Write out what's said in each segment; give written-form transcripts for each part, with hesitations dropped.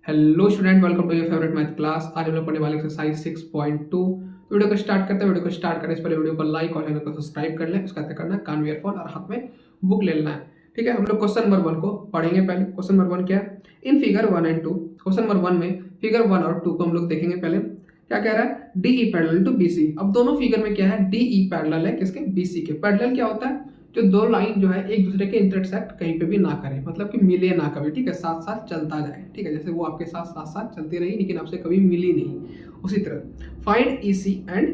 Hello student, welcome to your favourite math class. आज हम लोग पढ़ने वाले एक्सरसाइज 6.2। वीडियो को स्टार्ट करते हैं। वीडियो को स्टार्ट करने से पहले वीडियो को लाइक और चैनल को सब्सक्राइब कर लें। उसका क्या करना है, कान में ईयरफोन और हाथ में बुक ले लेना है। ठीक है, हम लोग क्वेश्चन नंबर 1 को पढ़ेंगे। पहले क्वेश्चन नंबर 1 क्या है, in figure 1 and 2। Question number 1 में फिगर 1 और 2 को हम लोग देखेंगे। पहले क्या कह रहा है, DE पैरेलल टू BC। अब दोनों फिगर में क्या है, DE पैरेलल है किसके, BC के। पैरेलल क्या होता है, जो दो लाइन जो है एक दूसरे के इंटरसेक्ट कहीं पे भी ना करें, मतलब कि मिले ना कभी। ठीक है, साथ साथ चलता जाए। ठीक है, जैसे वो आपके साथ साथ साथ चलती रही लेकिन आपसे कभी मिली नहीं, उसी तरह फाइंड EC एंड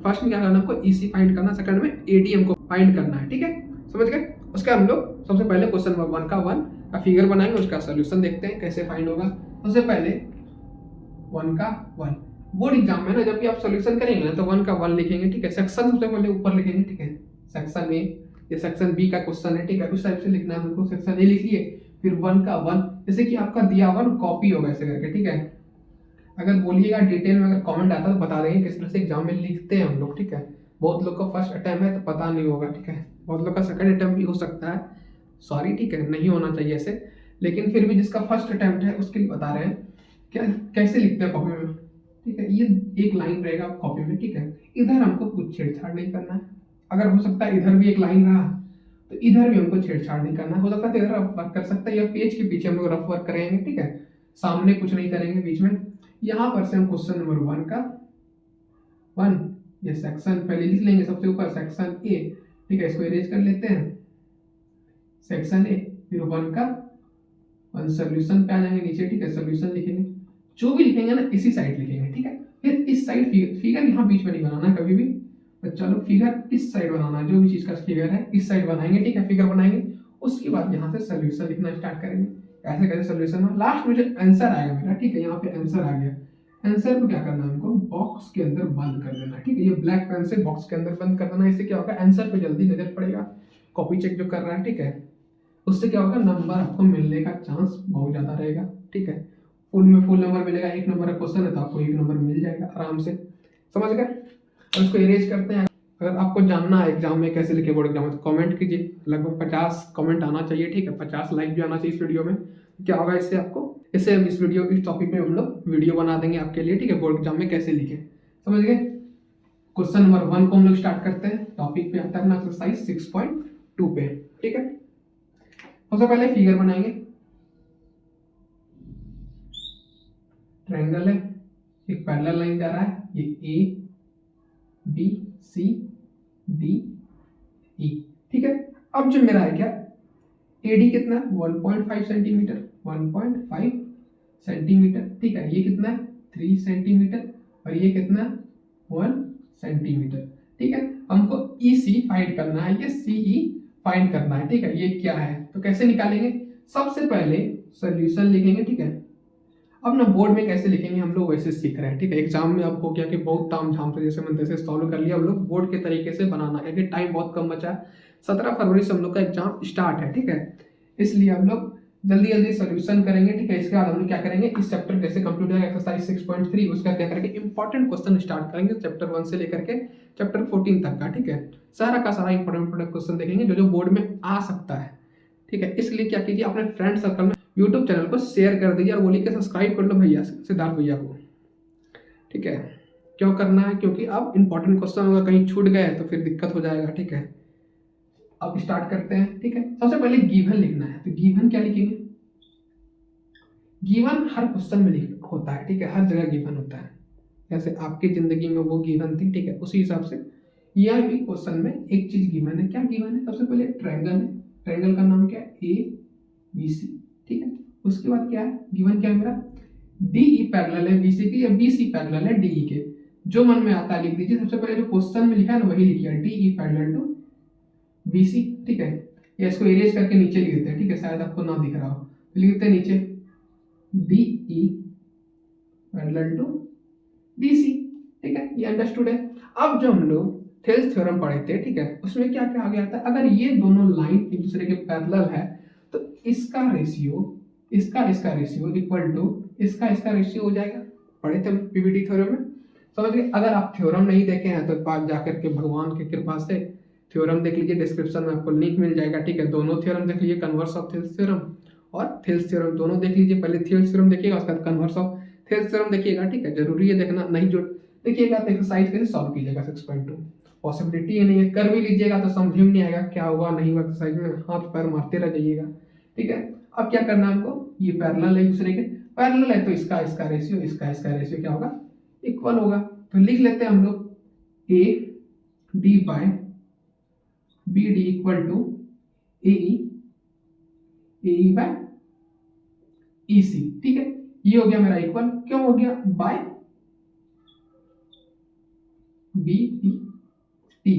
फर्स्ट में क्या करना, हमको EC फाइंड करना, सेकंड में AD हमको फाइंड करना है। ठीक है, समझ गए। उसका हम लोग सबसे पहले क्वेश्चन नंबर 1 का फिगर बनाएंगे, उसका सोल्यूशन देखते हैं कैसे फाइंड होगा। सबसे पहले 1 का 1 बोर्ड एग्जाम में ना जब भी आप सोल्यूशन करेंगे ना तो 1 का 1 लिखेंगे। ठीक है, सेक्शन सबसे पहले ऊपर लिखेंगे। ठीक है, सेक्शन ए, ये सेक्शन बी का क्वेश्चन है। ठीक है, उस टाइप से लिखना है हमको। सेक्शन ए लिखिए, फिर 1 का 1, जैसे कि आपका दिया 1 कॉपी होगा ऐसे करके। ठीक है, अगर बोलिएगा डिटेल में अगर कमेंट आता तो बता देंगे किस तरह से एग्जाम में लिखते हैं हम लोग। ठीक है, बहुत लोग का फर्स्ट अटेम्प्ट है तो पता नहीं होगा। ठीक है, बहुत लोग का सेकंड अटेम्प्ट भी हो सकता है, सॉरी। ठीक है, नहीं होना चाहिए ऐसे, लेकिन फिर भी जिसका फर्स्ट अटेम्प्ट है उसके लिए बता रहे हैं क्या कैसे लिखते हैं कॉपी में। ठीक है, ये एक लाइन रहेगा कॉपी में। ठीक है, इधर हमको कुछ छेड़छाड़ नहीं करना है। अगर हो सकता है इधर भी एक लाइन रहा तो इधर भी हमको छेड़छाड़ नहीं करना है। हो सकता है इधर रफ वर्क कर सकता है या पेज के पीछे हम लोग रफ वर्क करेंगे। ठीक है, सामने कुछ नहीं करेंगे बीच में। यहाँ पर से हम क्वेश्चन नंबर 1 का 1, ये सेक्शन पहले लिख लेंगे सबसे ऊपर, सेक्शन ए। ठीक है, इसको इरेज कर लेते हैं, सेक्शन ए, फिर 1 का 1 सोल्यूशन पे आ जाएंगे नीचे। ठीक है, सोल्यूशन लिखेंगे, जो भी लिखेंगे ना इसी साइड लिखेंगे। ठीक है, फिर इस साइड फिगर यहाँ बीच में नहीं बनाना कभी भी। तो चलो फिगर इस साइड बनाना है, जो भी चीज का फिगर है इस साइड बनाएंगे। ठीक है, फिगर बनाएंगे, उसके बाद यहाँ से सोल्यूशन लिखना स्टार्ट करेंगे। ऐसे कैसे सोल्यूशन है, लास्ट में जो आंसर आएगा मेरा। ठीक है, यहाँ पे आंसर आ गया। आंसर को क्या करना है, हमको बॉक्स के अंदर बंद कर देना है। ठीक है, ये ब्लैक पेन से बॉक्स के अंदर बंद कर देना है। इससे क्या होगा, आंसर पे जल्दी नजर पड़ेगा कॉपी चेक जो कर रहा है। ठीक है, उससे क्या होगा, नंबर आपको मिलने का चांस बहुत ज्यादा रहेगा। ठीक है, फुल में फुल नंबर मिलेगा। 1 नंबर का क्वेश्चन है तो आपको 1 नंबर मिल जाएगा आराम से, समझ गए। और इसको इरेज करते हैं। अगर आपको जानना है एग्जाम में कैसे लिखे बोर्ड एग्जाम में तो कमेंट कीजिए, लगभग 50 कमेंट आना चाहिए। ठीक है, 50 लाइक भी आना चाहिए इस वीडियो में। क्या होगा इससे आपको, इससे हम इस वीडियो इस टॉपिक में हम लोग वीडियो बना देंगे आपके लिए। ठीक है, बोर्ड एग्जाम में कैसे लिखे, समझ गए। क्वेश्चन नंबर 1 को हम लोग स्टार्ट करते हैं। टॉपिक पे आता है अपना एक्सरसाइज 6.2 पे। ठीक है, सबसे पहले फिगर बनाएंगे। ट्रायंगल है, एक पैरेलल लाइन जा रहा है, ये ए बी सी डी ई। ठीक है, अब जो मेरा है क्या, एडी कितना है 1.5 सेंटीमीटर, 1.5 सेंटीमीटर। ठीक है, ये कितना है 3 सेंटीमीटर, और ये कितना है 1 सेंटीमीटर। ठीक है, हमको EC फाइंड करना है, ये CE फाइंड करना है। ठीक है, ये क्या है तो कैसे निकालेंगे, सबसे पहले सोल्यूशन लिखेंगे। ठीक है, अब ना बोर्ड में कैसे लिखेंगे हम लोग वैसे सीख रहे हैं। ठीक है, एग्जाम में आपको क्या कि बहुत ताम झाम से जैसे मैंने तैसे सॉल्व कर लिया। हम लोग बोर्ड के तरीके से बनाना है, क्योंकि टाइम बहुत कम बचा है। 17 फरवरी से हम लोग का एग्जाम स्टार्ट है। ठीक है, इसलिए हम लोग जल्दी जल्दी सोल्यूशन करेंगे। ठीक है, इसके बाद हम लोग क्या करेंगे, इस चैप्टर जैसे कंप्लीट होगा एक्सरसाइज 6.3, उसका क्या करेंगे, इंपॉर्टेंट क्वेश्चन स्टार्ट करेंगे चैप्टर 1 से लेकर के चैप्टर 14 तक का। ठीक है, सारा का सारा इंपॉर्टेंट क्वेश्चन देखेंगे जो जो बोर्ड में आ सकता है। ठीक है, इसलिए क्या कीजिए, अपने फ्रेंड सर्कल में यूट्यूब चैनल को शेयर कर दीजिए और बोलिए कि सब्सक्राइब कर लो भैया, सिद्धार्थ भैया को। ठीक है, क्यों करना है, क्योंकि अब इंपॉर्टेंट क्वेश्चन होगा, कहीं छूट गए तो फिर दिक्कत हो जाएगा। ठीक है, अब स्टार्ट करते हैं। ठीक है, सबसे पहले गिवन लिखना है। तो गिवन क्या लिखेंगे, गिवन हर क्वेश्चन में होता है। ठीक है, हर जगह गिवन होता है, जैसे आपकी जिंदगी में वो गिवन थी। ठीक है, उसी हिसाब से यह भी क्वेश्चन में एक चीज गिवन है। क्या गिवन है, सबसे पहले ट्रायंगल है, ट्रायंगल का नाम क्या है, ABC। ठीक है, उसके बाद क्या है, गिवन क्या है मेरा, DE पैरेलल है BC के या BC पैरेलल है DE के। जो मन में आता है लिख दीजिए। सबसे पहले जो क्वेश्चन में लिखा है ना वही लिखिए, DE पैरेलल टू BC। ठीक है, या इसको इरेज करके नीचे लिख देते हैं। ठीक है, शायद आपको ना दिख रहा हो तो लिख देते हैं नीचे DE पैरेलल टू BC। ठीक है, ये अंडरस्टूड है। अब जो हम लोग थेल्स थ्योरम पढ़े थे, ठीक है, उसमें क्या क्या आ गया था, अगर ये दोनों लाइन एक दूसरे के पैरेलल है तो इसका रेशियो इसका रेशियो इक्वल टू इसका रेशियो हो जाएगा। पढ़े थे PVT थ्योरम में, समझ गए। अगर आप थ्योरम नहीं देखे हैं तो पास जाकर के भगवान की कृपा से थ्योरम देख लीजिए, डिस्क्रिप्शन में आपको लिंक मिल जाएगा। ठीक है, दोनों थ्योरम देख लीजिए, कन्वर्स ऑफ थेल्स थ्योरम और थेल्स थ्योरम दोनों देख लीजिए। पहले थेल्स थ्योरम देखिएगा, उसके बाद कन्वर्स ऑफ थेल्स थ्योरम देखिएगा, ठीक है। जरूरी है देखना, नहीं जो देखिएगा तो एक्सरसाइज कैसे सॉल्व कीजिएगा 6.2। पॉसिबिलिटी ही नहीं है, कर भी लीजिएगा तो समझ में नहीं आएगा क्या हुआ नहीं हुआ एक्सरसाइज में, हाथ पैर मारते रह जाइएगा, ठीक है। अब क्या करना है हमको, ये पैरेलल है एक दूसरे के, पैरेलल है तो इसका इसका रेशियो इसका रेशियो क्या होगा, इक्वल होगा। तो लिख लेते हैं हम लोग A D by B D equal to A E by E C, ठीक है। ये हो गया मेरा इक्वल, क्यों हो गया, बाय बी ई टी,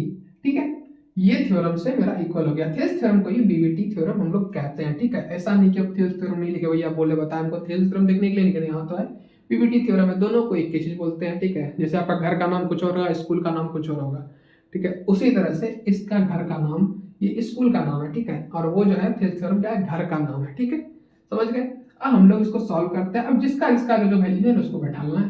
ठीक है। ये थ्योरम से मेरा इक्वल हो गया। थेल्स थ्योरम को ये बीबीटी थ्योरम हम लोग कहते हैं, ठीक है। ऐसा नहीं कि अब थेल्स थ्योरम नहीं लिखे भैया, बोले बताया हमको थेल्स थ्योरम देखने के लिए लिखे, यहाँ तो है बीबीटी थ्योरम है। दोनों को एक ही चीज बोलते हैं, ठीक है। जैसे आपका घर का नाम कुछ और होगा, स्कूल का नाम कुछ और होगा, ठीक है। उसी तरह से इसका घर का नाम ये स्कूल का नाम है, ठीक है। और वो जो है थेल्स थ्योरम क्या है, घर का नाम है, ठीक है। समझ गए। अब हम लोग इसको सॉल्व करते हैं। अब जिसका इसका जो वैल्यू है उसको बैठाना है,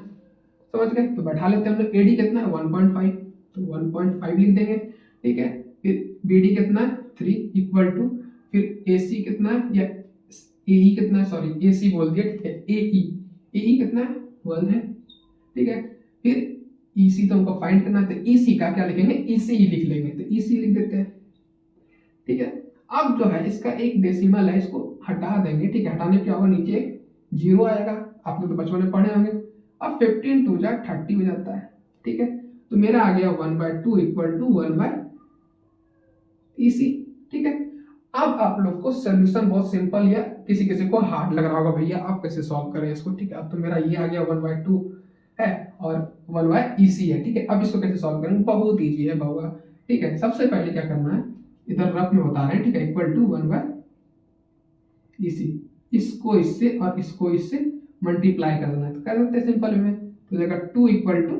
समझ गए। तो बैठा लेते हैं हम लोग। एडी कितना है 1.5, तो 1.5 लिख देंगे, ठीक है। फिर बीडी कितना है 3 इक्वल टू, फिर एसी कितना है या एई कितना है, सॉरी एसी बोल दिया, ठीक है। एई कितना है 1 है, ठीक है। फिर ईसी तो हमको फाइंड करना है, तो ईसी का क्या लिखेंगे, ईसी ही लिख लेंगे, तो ईसी लिख देते हैं, ठीक है। अब जो है इसका एक डेसिमल है, इसको हटा देंगे, ठीक है। हटाने क्या होगा, नीचे एक जीरो आएगा, आप लोग तो बचपन में पढ़े होंगे। अब 15 टू जा 30 हो जाता है, ठीक है। तो मेरा आ गया 1/2 इक्वल टू 1/EC, ठीक है। अब आप लोग को सोल्यूशन बहुत सिंपल या किसी किसी को हार्ड लग रहा होगा, भैया आप कैसे सॉल्व करें इसको, ठीक है। अब तो मेरा ये आ गया 1/2 है और 1/EC है, ठीक है। अब इसको कैसे सॉल्व करेंगे, बहुत ईजी है बाबा, ठीक है। सबसे पहले क्या करना है, इधर रफ में बता रहे हैं, ठीक है। इक्वल टू 1/EC, इसको इससे और इसको इससे मल्टीप्लाई कर देना है, तो कर देते हैं सिंपल में। तो देखा 2 इक्वल टू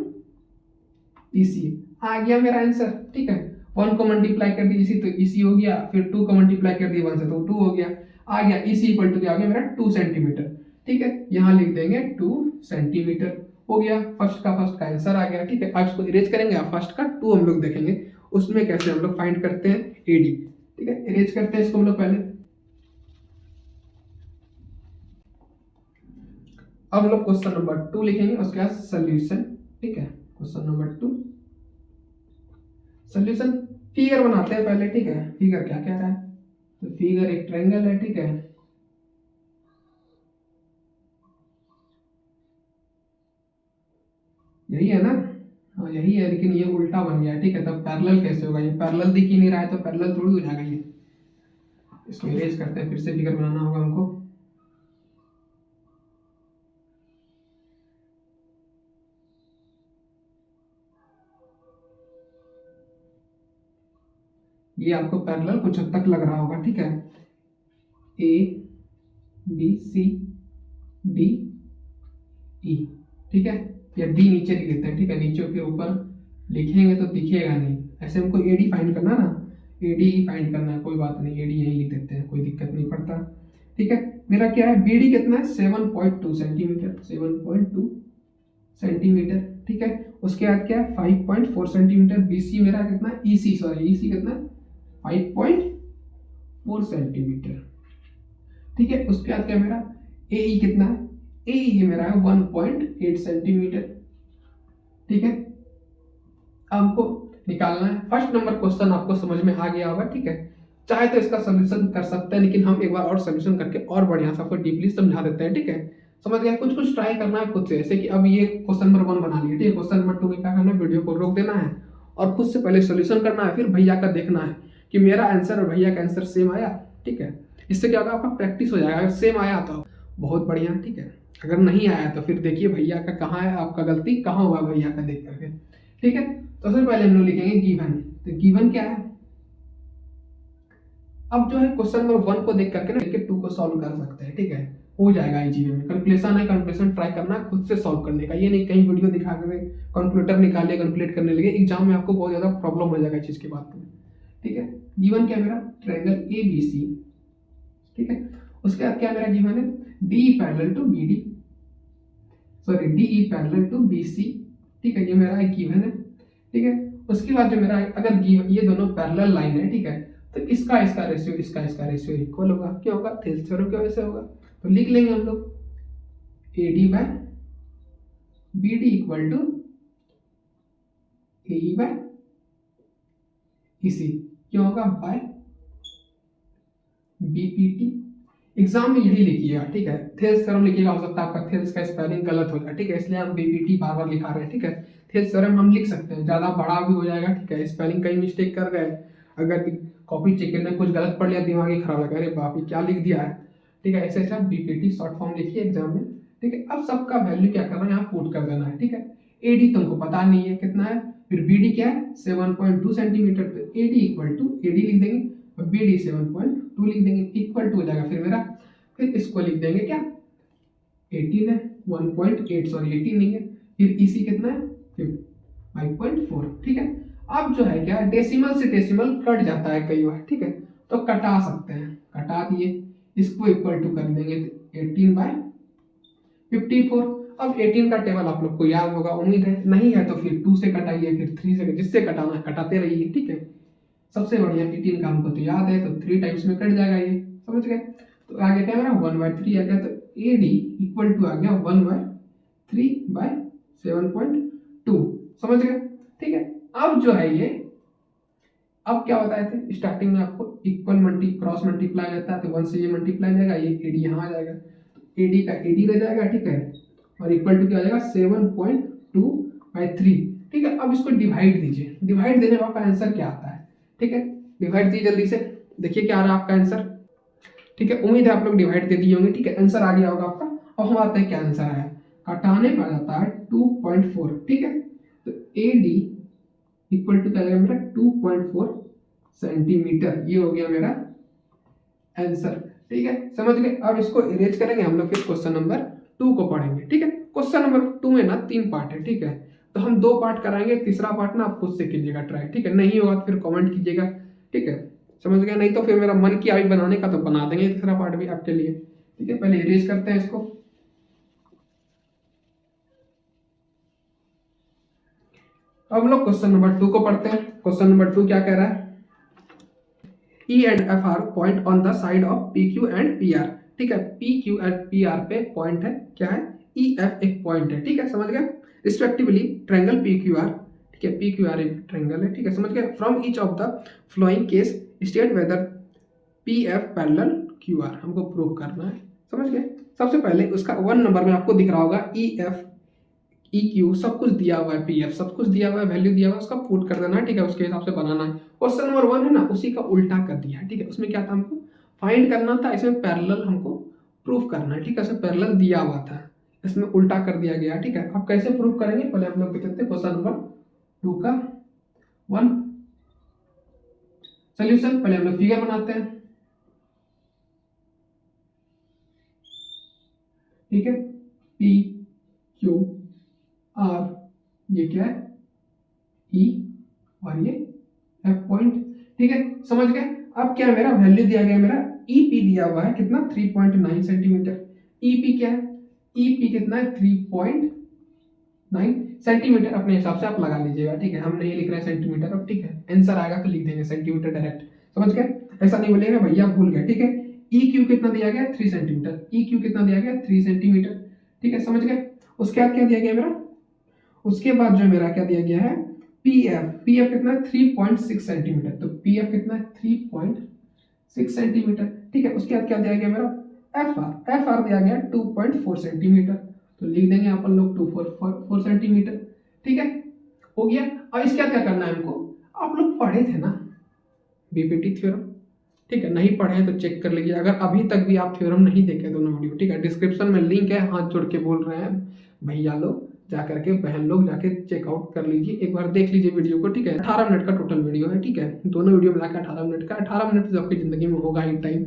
EC आ गया मेरा आंसर, ठीक है। 1 को मल्टीप्लाई कर दिया EC तो EC हो गया, फिर 2 को मल्टीप्लाई कर दिया 1 से तो 2 हो गया, आ गया EC इक्वल टू क्या हो गया मेरा 2 सेंटीमीटर, ठीक है। यहाँ लिख देंगे 2 सेंटीमीटर हो गया। फर्स्ट का आंसर आ गया, ठीक है। अब इसको इरेज करेंगे, अब फर्स्ट का 2 हम लोग देखेंगे उसमें कैसे हम लोग फाइंड करते हैं एडी, ठीक है। इरेज करते हैं इसको हम लोग पहले। अब हम लोग क्वेश्चन नंबर 2 लिखेंगे, उसके बाद सॉल्यूशन, ठीक है। क्वेश्चन नंबर 2 सॉल्यूशन, फिगर बनाते हैं पहले, ठीक है। फिगर क्या कह रहा है, तो फिगर एक ट्रायंगल है, ठीक है। यही है ना, हाँ यही है, लेकिन ये उल्टा बन गया, ठीक है। तब पैरेलल कैसे होगा, ये पैरेलल दिख ही नहीं रहा है, तो पैरेलल थोड़ी हो जाएगा ये। इसको इरेज करते हैं, फिर से फिगर बनाना होगा हमको। ये आपको पैरेलल कुछ हद तक लग रहा होगा, ठीक है। ए बी सी डी ई, ठीक है। या डी नीचे लिख देते हैं, ठीक है। नीचे फिर ऊपर लिखेंगे तो दिखेगा नहीं, ऐसे हमको एडी फाइंड करना ना, एडी ही फाइंड करना है, कोई बात नहीं, एडी यही लिख देते हैं, कोई दिक्कत नहीं पड़ता, ठीक है। मेरा क्या है, बीडी कितना है 7.2 सेंटीमीटर, 7.2 सेंटीमीटर, ठीक है। उसके बाद क्या है 5.4 सेंटीमीटर। बीसी मेरा कितना है, ईसी सॉरी ईसी कितना है 5.4 सेंटीमीटर, ठीक है। उसके बाद क्या मेरा एई कितना है, एई मेरा है 1.8 सेंटीमीटर, ठीक है। आपको निकालना है। फर्स्ट नंबर क्वेश्चन आपको समझ में आ गया होगा, ठीक है। चाहे तो इसका सोल्यूशन कर सकते हैं, लेकिन हम एक बार और सोल्यूशन करके और बढ़िया से आपको डीपली समझा देते हैं, ठीक है। समझ गए, कुछ कुछ ट्राई करना है खुद से, जैसे कि अब ये क्वेश्चन नंबर 1 बना लिया, ठीक है। क्वेश्चन नंबर 2 में क्या करना है, वीडियो को रोक देना है और खुद से पहले सोल्यूशन करना है, फिर भैया का देखना है कि मेरा आंसर और भैया का आंसर सेम आया, ठीक है। इससे क्या होगा, आपका प्रैक्टिस हो जाएगा। अगर सेम आया तो बहुत बढ़िया, ठीक है। अगर नहीं आया तो फिर देखिए भैया का कहाँ है, आपका गलती कहाँ हुआ भैया का देख करके, ठीक है। तो सबसे पहले हम लोग लिखेंगे गिवन, तो गिवन क्या है। अब जो है क्वेश्चन नंबर 1 को देख करके ना 2 को सॉल्व कर सकते हैं, ठीक है। हो जाएगा इजी में। कैलकुलेशन है, कैलकुलेशन ट्राई करना खुद से सॉल्व करने का, ये नहीं कहीं वीडियो दिखा कर कैलकुलेटर निकालिए कैलकुलेट करने लगे, एग्जाम में आपको बहुत ज्यादा प्रॉब्लम हो जाएगा इस चीज की बात में, ठीक है। गिवन क्या मेरा, ट्रायंगल एबीसी, ठीक है। उसके बाद क्या मेरा गिवन है, D parallel to BD, sorry DE parallel to BC, ठीक है। ये मेरा एक गिवन है, ठीक है। उसके बाद जो मेरा अगर ये दोनों पैरेलल लाइन है, ठीक है, तो इसका रेशियो इक्वल होगा। क्या होगा? थेल्स थ्योरम की वजह से होगा। तो लिख लेंगे हम लोग AD by BD equal to AE by EC। क्या होगा? Bye BPT। एग्जाम में यही लिखिएगा, ठीक है। थेल्स थ्योरम लिखिएगा, हो सकता है आपका थेल्स का स्पेलिंग गलत हो जाए, ठीक है, इसलिए हम BPT बार बार लिखा रहे हैं, ठीक है। थेल्स थ्योरम हम लिख सकते हैं, ज्यादा बड़ा भी हो जाएगा, ठीक है। स्पेलिंग कहीं मिस्टेक कर गए, अगर कॉपी चेक करने कुछ गलत पढ़ लिया, दिमाग ही खराब लगा, अरे बाप रे क्या लिख दिया है, ठीक है। ऐसे ऐसे आप BPT शॉर्ट फॉर्म लिखिए एग्जाम में, ठीक है। अब सबका वैल्यू क्या करना है, यहाँ पुट कर देना है, ठीक है। AD तुमको पता नहीं है कितना है, फिर BD क्या है 7.2 सेंटीमीटर, तो AD इक्वल टू AD लिख देंगे और BD 7.2 लिख देंगे, इक्वल टू हो जाएगा फिर मेरा। फिर इसको लिख देंगे क्या, 18 है, 1.8 सॉरी 18 नहीं है, फिर EC कितना है 5.4, ठीक है। अब जो है क्या, डेसिमल से डेसिमल कट जाता है कई बार, ठीक है, तो कटा सकते हैं, कटा दिए, इसको इक्वल टू कर देंगे 18 बाय 54। अब 18 का टेबल आप लोग को याद होगा, उम्मीद है, नहीं है तो फिर 2 से कटाइए, फिर 3 से, जिससे कटाना है कटाते रहिए, ठीक है। सबसे बढ़िया 18 का हमको तो याद है, तो 3 टाइम्स में कट जाएगा ये, समझ गए। तो आगे क्या मेरा 1/3 आ गया, तो AD इक्वल टू आ गया 1/3/7.2, समझ गए, ठीक है। अब जो है ये, अब क्या बताए थे स्टार्टिंग में आपको, इक्वल क्रॉस मल्टीप्लाई रहता है, तो 1 से ये मल्टीप्लाई जाएगा, ये AD यहाँ आ जाएगा, तो AD का AD रह जाएगा, ठीक है, और इक्वल टू क्या आ जाएगा 7.2/3, ठीक है। अब इसको डिवाइड दीजिए, डिवाइड देने में आपका आंसर क्या आता है, ठीक है। डिवाइड दीजिए जल्दी से, देखिए क्या आ रहा है आपका आंसर, ठीक है। उम्मीद है आप लोग डिवाइड दे दिए होंगे, ठीक है। आंसर आ गया होगा आपका। अब हम आते हैं क्या आंसर आया, घटाने पर आ जाता है 2.4, ठीक है। तो AD इक्वल टू क्या आ जाएगा मेरा 2.4 सेंटीमीटर, ये हो गया मेरा आंसर, ठीक है, समझ गए। अब इसको इरेज करेंगे हम लोग, फिर क्वेश्चन नंबर 2 को पढ़ेंगे, ठीक है। क्वेश्चन नंबर 2 में ना 3 पार्ट है, ठीक है, तो हम 2 पार्ट कराएंगे, तीसरा पार्ट ना आप खुद से कीजिएगा ट्राई, ठीक है। नहीं होगा तो फिर कमेंट कीजिएगा, ठीक है, समझ गए। नहीं तो फिर मेरा मन किया अभी बनाने का, तो बना देंगे तीसरा पार्ट भी आपके लिए, ठीक है। पहले इरेज करते हैं इसको। अब लोग क्वेश्चन नंबर 2 को पढ़ते हैं। क्वेश्चन नंबर 2 क्या कह रहा है, E and F are point on the side of PQ and PR, ठीक है। PQ एंड PR पे पॉइंट है, क्या है, EF एक पॉइंट है, ठीक है, समझ गए। रिस्पेक्टिवली ट्रायंगल PQR, ठीक है, PQR एक ट्रायंगल है, ठीक है, समझ गए। From each of the flowing case state whether PF parallel QR, हमको प्रूव करना है, समझ गए। सबसे पहले उसका 1 नंबर में आपको दिख रहा होगा EF EQ सब कुछ दिया हुआ है, PF सब कुछ दिया हुआ है, वैल्यू दिया हुआ है, उसका पुट कर देना है, ठीक है, उसके हिसाब से बनाना है। क्वेश्चन नंबर 1 है ना, उसी का उल्टा कर दिया है, ठीक है। उसमें क्या था, हमको फाइंड करना था, इसमें पैरेलल हमको प्रूफ करना है, ठीक है। इसमें पैरेलल दिया हुआ था, इसमें उल्टा कर दिया गया, ठीक है। अब कैसे प्रूफ करेंगे, पहले हम लोग देखते हैं क्वेश्चन नंबर 2 का 1 सोल्यूशन। पहले हम लोग फिगर बनाते हैं, ठीक है, PQR, ये क्या है E और ये F पॉइंट, ठीक है, समझ गए। अब क्या मेरा वैल्यू दिया गया, मेरा EP दिया हुआ है कितना 3.9 सेंटीमीटर। EP क्या है, EP कितना है 3.9 सेंटीमीटर, अपने हिसाब से आप लगा लीजिएगा, ठीक है। हम नहीं लिख रहे हैं सेंटीमीटर अब, ठीक है, आंसर आएगा तो लिख देंगे सेंटीमीटर डायरेक्ट, समझ गए। ऐसा नहीं बोलेगा भैया भूल गए, ठीक है। EQ कितना दिया गया 3 सेंटीमीटर, EQ कितना दिया गया 3 सेंटीमीटर, ठीक है, समझ गए। उसके बाद क्या दिया गया मेरा, उसके बाद जो मेरा क्या दिया गया है PF कितना है 3.6 सेंटीमीटर, तो PF कितना है 3.6 सेंटीमीटर, ठीक है। उसके बाद क्या दिया गया मेरा FR दिया गया 2.4 सेंटीमीटर, तो लिख देंगे अपन लोग 2.4 सेंटीमीटर, ठीक है, हो गया। अब इसका क्या करना है हमको, आप लोग पढ़े थे ना BPT थ्योरम, ठीक है, नहीं पढ़े तो चेक कर लीजिए। अगर अभी तक भी आप थ्योरम नहीं देखे दोनों वीडियो, ठीक है, डिस्क्रिप्शन में लिंक है, हाथ जोड़ के बोल रहे हैं भैया लोग, जा करके बहन लोग जाके चेकआउट कर लीजिए, एक बार देख लीजिए वीडियो को, ठीक है। 18 मिनट का टोटल वीडियो है, ठीक है, दोनों वीडियो मिलाकर 18 मिनट का, 18 मिनट तो आपकी जिंदगी में होगा ही टाइम,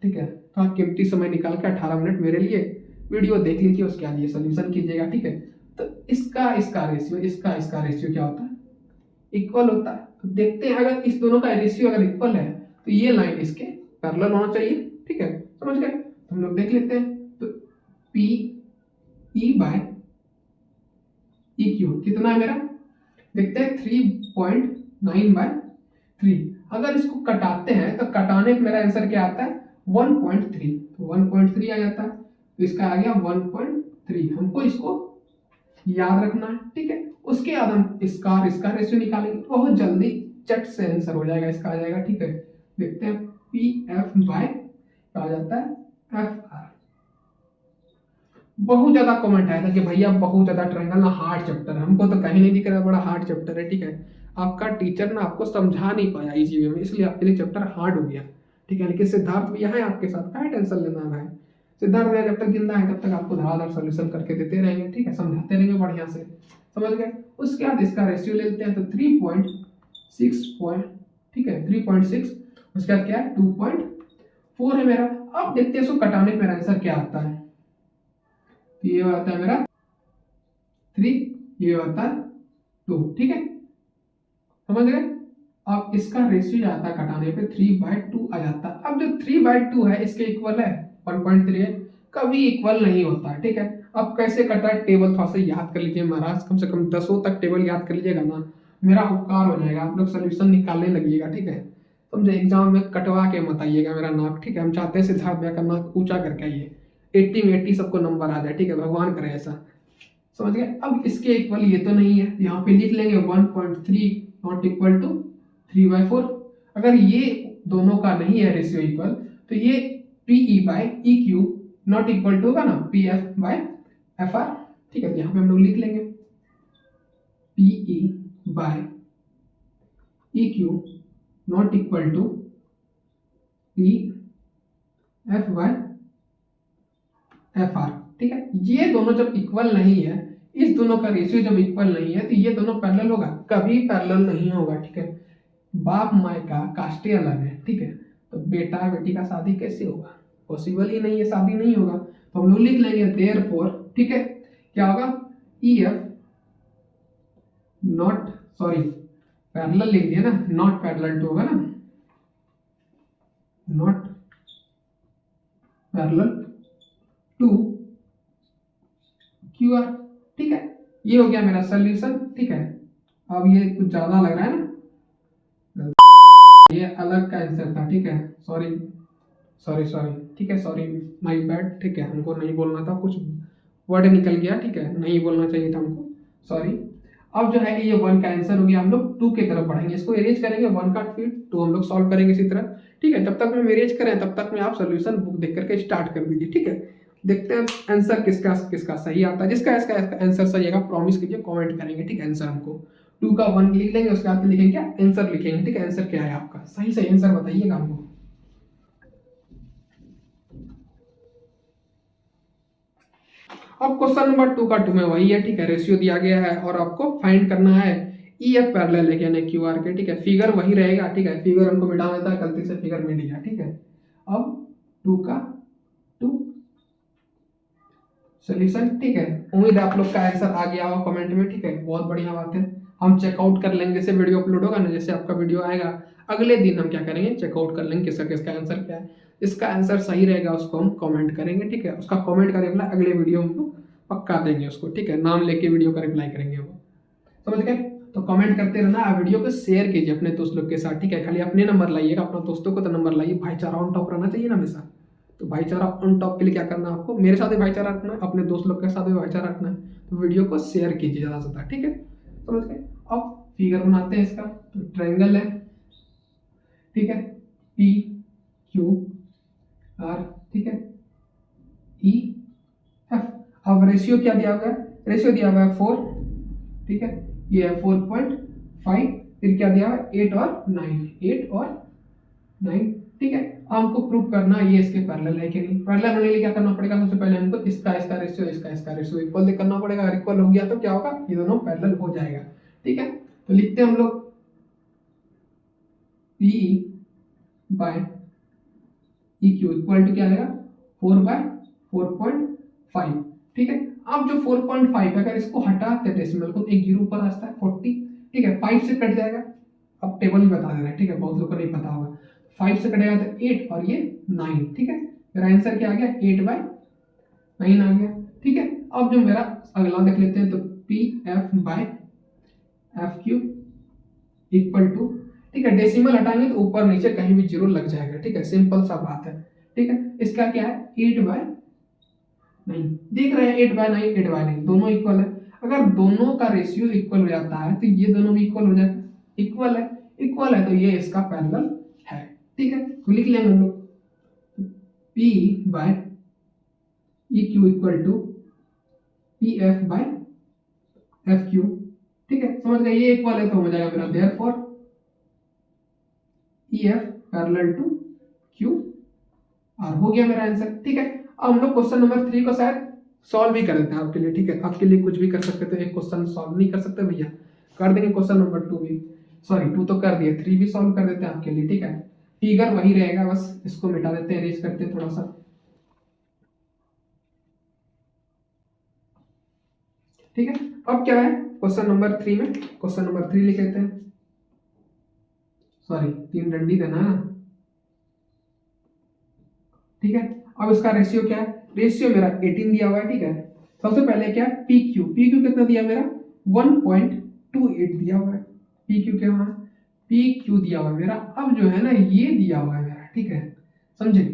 ठीक है। तो आप कीमती समय निकाल के 18 मिनट मेरे लिए वीडियो देख लीजिए, उसके बाद ये सोल्यूशन कीजिएगा, ठीक है। तो इसका रेशियो क्या होता है, इक्वल होता है। तो देखते हैं, अगर इस दोनों का रेशियो अगर इक्वल है, तो ये लाइन इसके पैरेलल होना चाहिए, ठीक है, समझ गए। तो हम लोग देख लेते हैं, तो PE बाय EQ कितना है मेरा, देखते हैं 3.9/3। अगर इसको कटाते हैं तो कटाने पे मेरा आंसर क्या आता है 1.3, तो 1.3 आ जाता है, तो इसका आ गया 1.3। हमको इसको याद रखना है, ठीक है। उसके बाद हम इसका रेशियो निकालेंगे, बहुत जल्दी चट से आंसर हो जाएगा, इसका आ जाएगा, ठीक है। देखते हैं पी एफ बाय आ जाता है एफ आर। बहुत ज्यादा कमेंट आया था कि भैया बहुत ज्यादा ट्रायंगल ना हार्ड चैप्टर है, हमको तो कहीं नहीं दिख रहा बड़ा हार्ड चैप्टर है, ठीक है। आपका टीचर ना आपको समझा नहीं पाया इजी वे में, इसलिए आपके लिए चैप्टर हार्ड हो गया, ठीक है। लेकिन सिद्धार्थ भी यहाँ है आपके साथ, क्या टेंशन लेना है। सिद्धार्थ भैया जब तक जिंदा है तब तक आपको धड़ाधड़ सोल्यूशन करके देते रहेंगे, ठीक है, समझाते रहेंगे बढ़िया से, समझ गए। उसके बाद इसका रेशियो लेते हैं तो 3.6 पॉइंट, ठीक है, 3.6। उसके बाद क्या है 2.4 है मेरा। अब देखते हैं इसको कटाने पे मेरा आंसर क्या आता है। तो ये आता है मेरा 3, ये आता है 2, ठीक है, समझ गए। अब इसका रेशियो आता है कटाने पे 3/2 आ जाता है। अब जो 3/2 है इसके इक्वल है 1.3 है, कभी इक्वल नहीं होता है, ठीक है। अब कैसे कटा है टेबल थोड़ा सा याद कर लीजिए महाराज, कम से कम 10 तक टेबल याद कर लीजिएगा ना, मेरा उपकार हो जाएगा, आप लोग सोल्यूशन निकालने लगिएगा, ठीक है। समझे, एग्जाम में कटवा के मत आइएगा मेरा नाक, ठीक है। हम चाहते हैं सिद्धार्थ भैया का नाक ऊंचा करके आइए, 80 में 80 सबको नंबर आ जाए, ठीक है, भगवान करे ऐसा, समझ गए। अब इसके इक्वल ये तो नहीं है, यहाँ पे लिख लेंगे 1.3 नॉट इक्वल टू 3/4। अगर ये दोनों का नहीं है रेशियो इक्वल, तो ये PE by E Q not equal to होगा ना P F by F R, ठीक है। तो यहाँ पे हम लोग लिख लेंगे PE by E Q not equal to P F by F R, ठीक है। ये दोनों जब इक्वल नहीं है, इस दोनों का रेशियो जब इक्वल नहीं है, तो ये दोनों पैरेलल होगा, कभी पैरेलल नहीं होगा, ठीक है। बाप माय का कास्टे अलग है, ठीक है, तो बेटा बेटी का शादी कैसे होगा, पॉसिबल ही नहीं है, शादी नहीं होगा। तो हम लोग लिख लेंगे देयरफॉर, ठीक है, क्या होगा E F not, sorry parallel लिख दिया ना, नॉट पैरेलल टू होगा ना, not parallel to Q R, ठीक है। ये हो गया मेरा सोल्यूशन, ठीक है। अब ये कुछ ज्यादा लग रहा है ना, ये अलग का आंसर था, ठीक है, सॉरी सॉरी सॉरी, ठीक है, सॉरी माय बैड, ठीक है, हमको नहीं बोलना था, कुछ वर्ड निकल गया, ठीक है, नहीं बोलना चाहिए था हमको, सॉरी। अब जो है ये 1 का आंसर हो गया, हम लोग 2 की तरफ बढ़ेंगे, इसको एरेज करेंगे, 1 का फिर 2 हम लोग सॉल्व करेंगे इसी तरह, ठीक है। जब तक हम एरेज करें तब तक में आप सोल्यूशन बुक देख करके स्टार्ट कर दीजिए, ठीक है। देखते हैं आंसर किसका किसका सही आता है, जिसका इसका आंसर सही आएगा प्रॉमिस कीजिए कमेंट करेंगे, ठीक है। आंसर हमको 2 का 1 लिख लेंगे, उसके बाद लिखेंगे क्या आंसर लिखेंगे, ठीक है। आंसर क्या है आपका, सही सही आंसर बताइएगा हमको। अब क्वेश्चन नंबर 2 का 2 में वही है, ठीक है, रेशियो दिया गया है और आपको फाइंड करना है ई एफ पैरेलल है यानी क्यू आर के, ठीक है। फिगर वही रहेगा, ठीक है, फिगर हमको मिटा देता है गलती से, फिगर मिट गया, ठीक है। अब 2 का 2 सोल्यूशन, ठीक है। उम्मीद है आप लोग का आंसर आ गया हो कमेंट में, ठीक है, बहुत बढ़िया बात है। हम चेकआउट कर लेंगे, जैसे वीडियो अपलोड होगा ना, जैसे आपका वीडियो आएगा अगले दिन हम क्या करेंगे चेकआउट कर लेंगे किसका किसका आंसर क्या है। इसका आंसर सही रहेगा उसको हम कमेंट करेंगे, ठीक है, उसका कमेंट का रिप्लाई अगले वीडियो हम लोग पक्का देंगे उसको, ठीक है, नाम लेके वीडियो का रिप्लाई करेंगे वो, समझ गए। तो कमेंट करते रहना, आप वीडियो को शेयर कीजिए अपने दोस्त लोग के साथ, ठीक है। खाली अपने नंबर लाइएगा, अपना दोस्तों को तो नंबर लाइए, भाईचारा ऑन टॉप रहना चाहिए ना हमेशा। तो भाईचारा ऑन टॉप के लिए क्या करना है आपको, मेरे साथ भी भाईचारा रखना है, अपने दोस्त लोग के साथ भी भाईचारा रखना है, तो वीडियो को शेयर कीजिए ज़्यादा से ज़्यादा, ठीक है, समझ गए। अब फिगर बनाते हैं इसका, तो ट्रायंगल है, ठीक है, पी क्यू आर, ठीक है, ई एफ। अब रेशियो क्या दिया हुआ है, रेशियो दिया हुआ है 4, ठीक है, ये है 4.5, फिर क्या दिया हुआ है 8 और 9, 8 और 9, ठीक है। हमको प्रूव करना ये इसके पैरेलल है कि नहीं। पैरेलल होने के लिए क्या करना पड़ेगा, सबसे पहले हमको इसका रेशियो इसका रेशियो इक्वल करना पड़ेगा। अगर इक्वल हो गया तो क्या होगा, ये दोनों पैरेलल हो जाएगा, ठीक है। तो लिखते हैं हम लोग P by E Q equal to क्या आएगा 4/4.5, ठीक है। अब जो 4.5 है अगर इसको हटाते डेसिमल को, एक जीरो ऊपर आता है 40, ठीक है, 5 से कट जाएगा। अब टेबल ही बता दे रहा है, ठीक है, बहुत लोग को नहीं पता होगा। 5 से कटेगा तो 8 और ये 9, ठीक है। मेरा आंसर क्या आ गया 8/9 आ गया, ठीक है। अब जो मेरा अगला देख लेते हैं, तो P F by F Q equal to, ठीक है, डेसिमल हटाएंगे तो ऊपर नीचे कहीं भी जीरो लग जाएगा, ठीक है, सिंपल सा बात है, ठीक है। इसका क्या है 8/9, देख रहे हैं 8/9 8/9 दोनों इक्वल है। अगर दोनों का रेशियो इक्वल हो जाता है तो ये दोनों भी इक्वल हो जाएगा, इक्वल है तो ये इसका पैरेलल है, ठीक है। तो लिख लेंगे हम लोग P/EQ इक्वल टू PF/FQ, ठीक है, समझ गए, ये इक्वल है तो हो जाएगा मेरा therefore EF parallel to QR, हो गया मेरा आंसर, ठीक है। अब हम लोग क्वेश्चन नंबर 3 को शायद सॉल्व भी कर देते हैं आपके लिए, ठीक है, आपके लिए कुछ भी कर सकते थे, एक क्वेश्चन सॉल्व नहीं कर सकते भैया, कर देंगे क्वेश्चन नंबर 2 भी, सॉरी 2 तो कर दिए, 3 भी सॉल्व कर देते हैं आपके लिए, ठीक है। फिगर वही रहेगा, बस इसको मिटा देते हैं, अरेंज करते हैं थोड़ा सा, ठीक है। अब क्या है क्वेश्चन नंबर 3 में, क्वेश्चन नंबर 3 लिख लेते हैं, सॉरी 3 डंडी देना है, ठीक है। अब इसका रेशियो क्या है, रेशियो मेरा 18 दिया हुआ है, ठीक है। सबसे पहले क्या है PQ कितना दिया मेरा 1.28 दिया हुआ है, PQ क्या हुआ PQ दिया हुआ है मेरा, अब जो है ना ये दिया हुआ है मेरा, ठीक है, समझे।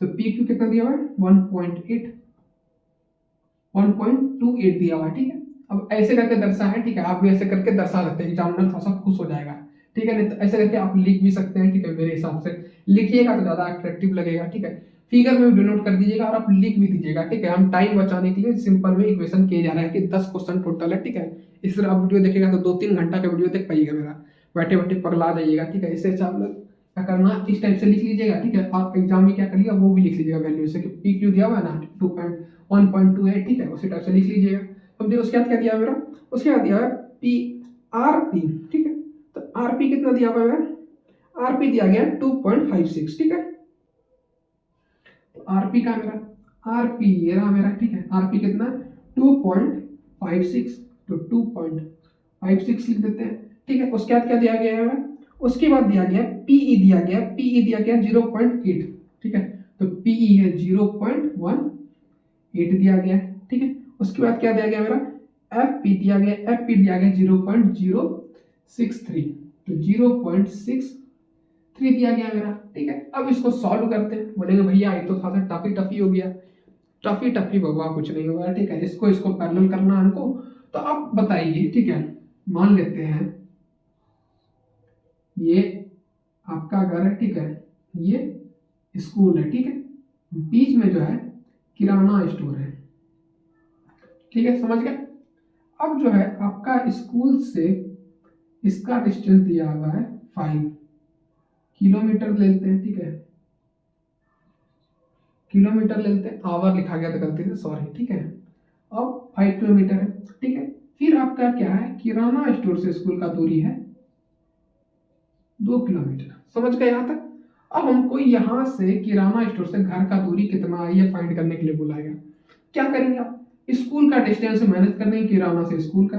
तो PQ कितना दिया हुआ है 1.28 दिया हुआ है, ठीक है। अब ऐसे करके दर्शा है, ठीक है, आप भी ऐसे करके दर्शा सकते हैं, एग्जामिनर थोड़ा सा खुश हो जाएगा, ठीक है। नहीं तो ऐसे करके आप लिख भी सकते हैं, ठीक है, मेरे हिसाब से लिखिएगा तो ज्यादा अट्रैक्टिव लगेगा, ठीक है। फिगर में भी डिनोट कर दीजिएगा और आप लिख भी दीजिएगा, ठीक है। हम टाइम बचाने के लिए सिंपल में इक्वेशन किया जा रहा है कि 10 क्वेश्चन टोटल है, ठीक है। इस तरह आप वीडियो देखिएगा तो 2-3 घंटा का वीडियो देख पाइएगा मेरा, बैठे बैठे पगला जाइएगा, ठीक है। इससे अच्छा आप लोग क्या करना, इस टाइप से लिख लीजिएगा, ठीक है। आप एग्जाम में क्या करिएगा वो भी लिख लीजिएगा वैल्यू से, कि PQ दिया हुआ है ना 1.28, ठीक है, उसी टाइप से लिख लीजिएगा। अब देखिए उसके बाद क्या दिया मेरा, उसके बाद दिया है RP, ठीक है। तो RP कितना दिया हुआ है मेरा, RP दिया गया 2.56, ठीक है। तो RP का मेरा RP ये रहा मेरा, ठीक है, RP कितना 2.56, तो 2.56 लिख देते हैं, ठीक है। उसके बाद क्या दिया गया है, उसके बाद दिया गया PE दिया गया 0.8, ठीक है। तो PE है 0.18 दिया गया, ठीक है। उसके बाद क्या दिया गया मेरा FP दिया गया 0.063, तो 0.63 दिया गया मेरा, ठीक है। अब इसको सॉल्व करते हैं, बोलेंगे भैया ये तो थोड़ा सा टफी हो गया, टफी बगवा कुछ नहीं होगा, ठीक है। इसको पैरेलल करना हमको, तो आप बताइए, ठीक है। मान लेते हैं ये आपका घर है, ठीक है, ये स्कूल है, ठीक है, बीच में जो है किराना स्टोर है, ठीक है, समझ गए। अब जो है आपका स्कूल से इसका डिस्टेंस दिया हुआ है 5 किलोमीटर ले लेते हैं, ठीक है, किलोमीटर ले लेते हैं, आवर लिखा गया था गलती से, सॉरी, ठीक है। अब 5 किलोमीटर है, ठीक है। फिर आपका क्या है किराना स्टोर से स्कूल का दूरी है 2 किलोमीटर, समझ गए यहाँ तक। अब हमको यहाँ से किराना स्टोर से घर का दूरी कितना है ये फाइंड करने के लिए बुलाएगा। क्या करेंगे आप, स्कूल का डिस्टेंस मैनेज करने किराना से स्कूल का,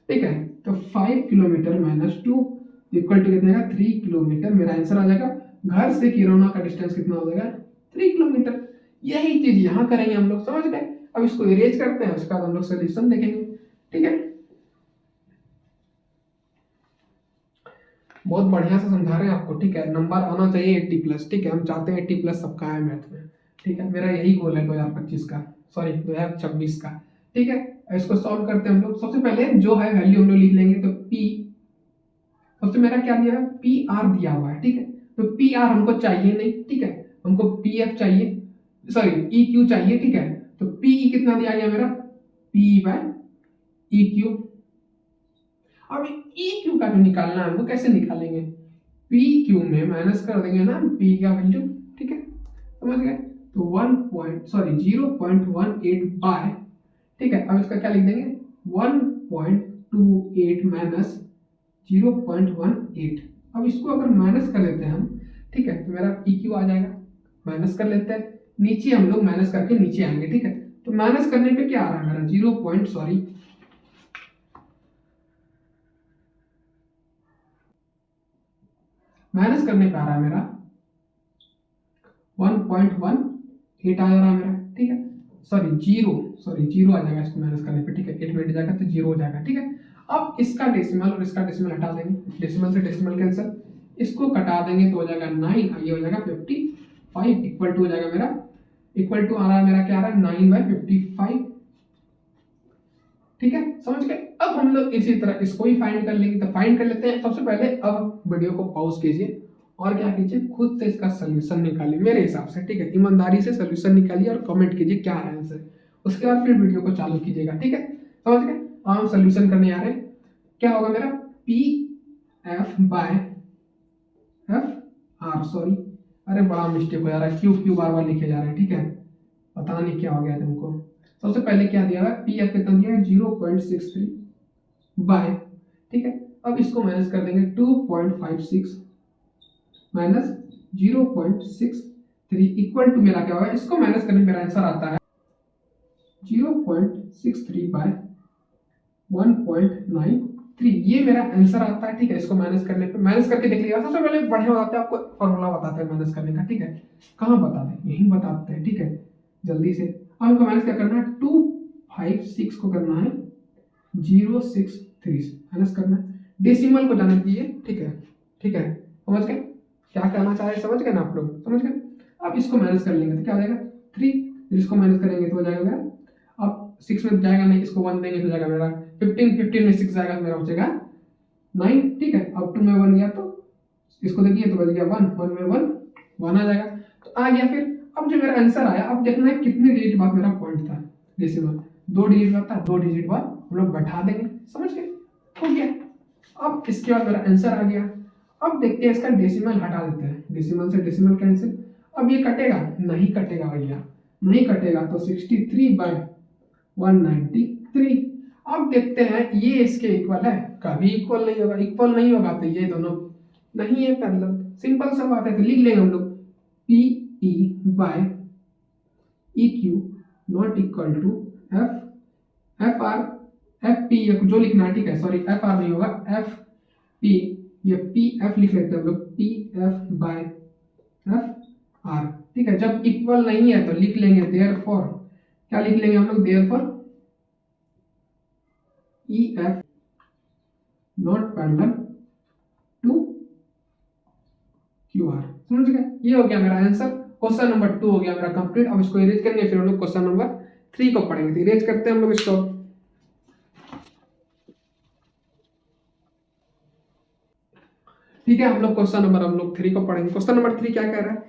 ठीक है। तो 5 किलोमीटर माइनस 2 इक्वल टू कितना 3 किलोमीटर, मेरा आंसर आ जाएगा। घर से किराना का डिस्टेंस कितना हो जाएगा 3 किलोमीटर। यही चीज यहाँ करेंगे हम लोग, समझ गए। अब इसको इरेज करते हैं, उसके बाद हम लोग सोल्यूशन देखेंगे, ठीक है। बहुत बढ़िया से समझा रहे हैं आपको, ठीक है। नंबर आना चाहिए 80+, ठीक है, हम चाहते हैं 80+ सबका है मैथ में, ठीक है। मेरा यही गोल है 2025 का, सॉरी 2026 का, ठीक है। इसको सॉल्व करते हैं हम लोग। सबसे पहले जो है वैल्यू हम लोग लिख लेंगे, तो P सबसे मेरा क्या दिया है PR दिया हुआ है, ठीक है। तो PR हमको चाहिए नहीं, ठीक है, हमको PF चाहिए, सॉरी EQ चाहिए, ठीक है। तो PE कितना दिया गया मेरा P/EQ। अब EQ का जो निकालना है वो कैसे निकालेंगे, PQ में माइनस कर देंगे ना P का वैल्यू, ठीक है, समझ गए। तो 0.18 बाय, ठीक है। अब इसका क्या लिख देंगे 1.28 माइनस 0.18। अब इसको अगर माइनस कर देते हैं हम, ठीक है, तो मेरा EQ आ जाएगा। माइनस कर लेते हैं, नीचे हम लोग माइनस करके नीचे आएंगे, ठीक है। तो माइनस करने पे क्या आ रहा है मेरा 0. माइनस करने पे आ रहा है मेरा 1.18 आ रहा है मेरा, ठीक है। जीरो आ जाएगा इसको माइनस करने पे, ठीक है। 8 में जाएगा तो 0 हो जाएगा, ठीक है। अब इसका डेसिमल और इसका डेसिमल हटा देंगे, डेसिमल से डेसिमल कैंसिल, इसको कटा देंगे तो हो जाएगा 9 और ये हो जाएगा 55 इक्वल टू हो जाएगा मेरा इक्वल टू आ रहा है मेरा क्या आ रहा है 9/55। ठीक है, समझ गए। अब हम लोग इसी तरह इसको ही फाइंड कर लेंगे, तो फाइंड कर लेते हैं। सबसे पहले अब वीडियो को पॉज कीजिए और क्या कीजिए, खुद से इसका सोल्यूशन निकालिए मेरे हिसाब से। ठीक है, ईमानदारी से सोल्यूशन निकालिए और कमेंट कीजिए क्या है आंसर। उसके बाद फिर वीडियो को चालू कीजिएगा। ठीक है, समझ गए। हम सोल्यूशन करने आ रहे हैं। क्या होगा मेरा P F by F R, sorry अरे बड़ा मिस्टेक हो जा रहा है, क्यू क्यू बार बार लिखे जा रहे हैं। ठीक है, पता नहीं क्या हो गया तुमको। सबसे पहले क्या दिया है, पी एफ कितना दिया है 0.63 बाय, ठीक है। अब इसको माइनस कर देंगे 2.56 माइनस 0.63 इक्वल टू मेरा क्या होगा, इसको माइनस करने मेरा आंसर आता है 0.63 बाय 1.93, ये मेरा आंसर आता है। ठीक है, इसको माइनस करने पे माइनस करके देख लीजिएगा। सबसे पहले बढ़िया बताते हैं, आपको फॉर्मूला बताते हैं माइनस करने का। ठीक है, कहाँ बताते हैं, यही बताते हैं। ठीक है, जल्दी से अब हमको माइनस क्या करना है, 256 को करना है 063 माइनस करना है, डेसिमल को जाने दीजिए। ठीक है, ठीक है, समझ गए क्या करना चाह रहे हैं, समझ गए ना आप लोग, समझ गए। अब इसको माइनस कर लेंगे तो क्या हो जाएगा 3, इसको माइनस करेंगे तो हो जाएगा मेरा, अब 6 में जाएगा नहीं, इसको 1 देंगे तो जाएगा मेरा 15 में 6 जाएगा, मेरा बचेगा 9। ठीक है, अब 2 में 1 गया तो इसको देखिए तो बच गया 1, 1 में 1 आ जाएगा, तो आ गया। फिर अब जो मेरा आंसर आया, अब देखना है कितने डिजिट बाद मेरा पॉइंट था डेसिमल, 2 डिजिट बाद था, 2 डिजिट बाद हम लोग बैठा देंगे, समझ गए, हो गया। अब इसके बाद मेरा आंसर आ गया। अब देखते हैं इसका डेसिमल हटा देते हैं, डेसिमल से डेसिमल कैंसिल। अब ये कटेगा नहीं, कटेगा भैया नहीं कटेगा, तो 63/193। अब देखते हैं ये इसके इक्वल है, कभी इक्वल नहीं होगा, इक्वल नहीं होगा तो ये दोनों नहीं है पैरेलल, सिंपल सा बात है। तो लिख लेंगे हम लोग P E by E Q not equal to F R F P, जो लिखना है। ठीक है, सॉरी एफ आर नहीं होगा, एफ पी, ये पी एफ लिख लेते हैं हम लोग, P F by F R. ठीक है, जब इक्वल नहीं है तो लिख लेंगे देयरफॉर, क्या लिख लेंगे हम लोग, therefore E F not parallel to Q R. समझ गए, ये हो गया मेरा आंसर। क्वेश्चन नंबर 2 हो गया मेरा कंप्लीट। अब इसको इरेज करेंगे, फिर हम लोग क्वेश्चन नंबर 3 को पढ़ेंगे। तो इरेज करते हैं हम लोग इसको। ठीक है, हम लोग क्वेश्चन नंबर 3 को पढ़ेंगे। क्वेश्चन नंबर 3 क्या कह रहा है,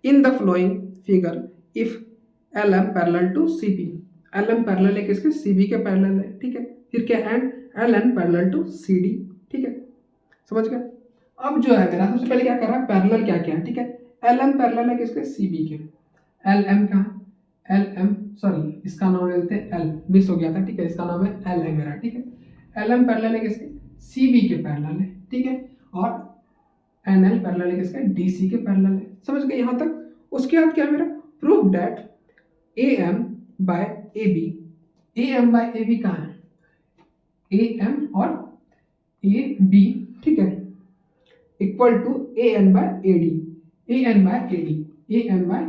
in the following figure if L M parallel to C B, L M parallel है किसके, सी बी के पैरेलल है। ठीक है, फिर क्या, and L N parallel to C D. ठीक है, समझ गए। अब जो है मेरा सबसे पहले क्या कर रहा है, पैरेलल क्या क्या है। ठीक है, एल एम पैरेलल है किसके, सी बी के। एल एम कहाँ, एल एम सॉरी इसका नाम लेते हैं एल, मिस हो गया था। ठीक है, इसका नाम है एल है मेरा। ठीक है, एल एम पैरेलल है किसके, सी बी के पैरेलल है। ठीक है, और एन एल पैरेलल है किसके, डी सी के पैरेलल है। समझ गए यहाँ तक। उसके बाद क्या है मेरा, prove that A M by A B, A M by A B कहाँ है, ए एम और ए बी। ठीक है, equal to A N by A D, A N by A D, A N by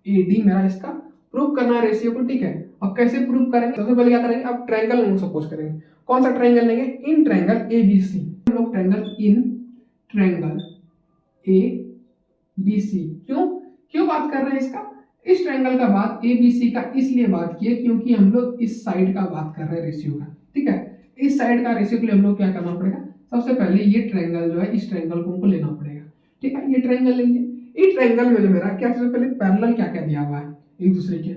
A D मेरा इसका prove करना है ratio को। ठीक है, अब कैसे प्रूव करेंगे, सबसे पहले क्या करेंगे, अब ट्रायंगल सपोज करेंगे। कौन सा ट्रायंगल लेंगे, इन ट्रायंगल ए बी सी। हम लोग triangle in triangle A B C, क्यों बात कर रहे हैं इसका, इस ट्रायंगल का बात ए बी सी का इसलिए बात किए क्योंकि हम लोग इस साइड का बात कर रहे हैं रेशियो का। ठीक है, इस साइड का रेशियो के लिए हम लोग क्या करना पड़ेगा, सबसे पहले ये ट्रायंगल जो है, इस ट्रायंगल को हमको लेना पड़ेगा। ठीक है, ये ट्रायंगल लेंगे। इस ट्रायंगल में जो मेरा क्या, सबसे पहले पैरेलल क्या क्या दिया हुआ है एक दूसरे के,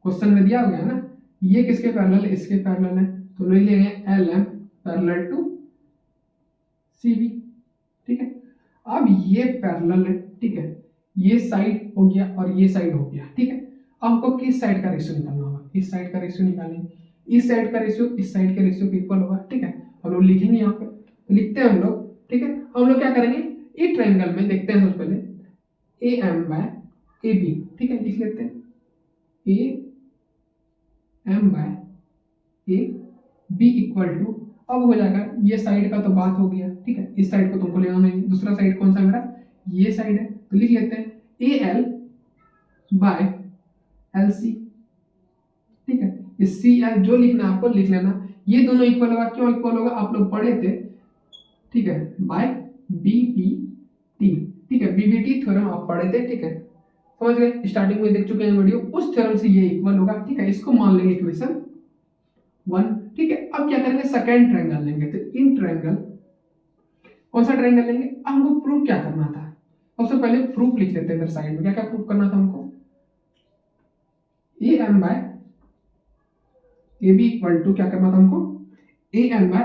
क्वेश्चन में दिया हुआ है ना, ये किसके पैरेलल, इसके पैरेलल है, तो ले लेंगे L M parallel to C B. ठीक है, अब ये पैरेलल है। ठीक है, ये साइड हो गया और ये साइड हो गया। ठीक है, अब हमको किस साइड का रेशियो निकालना होगा, इस साइड का रेशियो निकालेंगे, इस साइड का रेशियो इस साइड के रेशियो के इक्वल होगा। ठीक है, हम लोग लिखेंगे यहाँ पे, तो लिखते हैं हम लोग। ठीक है, हम लोग क्या करेंगे, ए ट्रायंगल में देखते हैं सबसे पहले A M by A B. ठीक है, लिख लेते हैं A M by A B equal to, अब हो जाएगा, ये साइड का तो बात हो गया। ठीक है, इस साइड को तुमको लेना नहीं, दूसरा साइड कौन सा मेरा, ये साइड है, तो लिख लेते हैं A L by L C. ठीक है, ये सी एल जो लिखना आपको लिख लेना, ये दोनों इक्वल होगा, क्यों इक्वल होगा, आप लोग पढ़े थे। ठीक है, बाय बी पी टी, ठीक है। बीबीटी थ्योरम आप पढ़े थे, ठीक है, समझ गए, स्टार्टिंग में देख चुके हैं वीडियो। उस थ्योरम से ये इक्वल होगा, ठीक है, इसको मान लेंगे इक्वेशन 1, ठीक है। अब क्या करेंगे, सेकंड ट्रायंगल लेंगे। तो इन ट्रायंगल, कौन सा ट्रायंगल लेंगे, अब हमको प्रूफ क्या करना था। सबसे पहले प्रूफ लिख लेते हैं इधर साइड में। क्या क्या प्रूफ करना था हमको, A M by A B equal to, क्या करना था हमको, A N by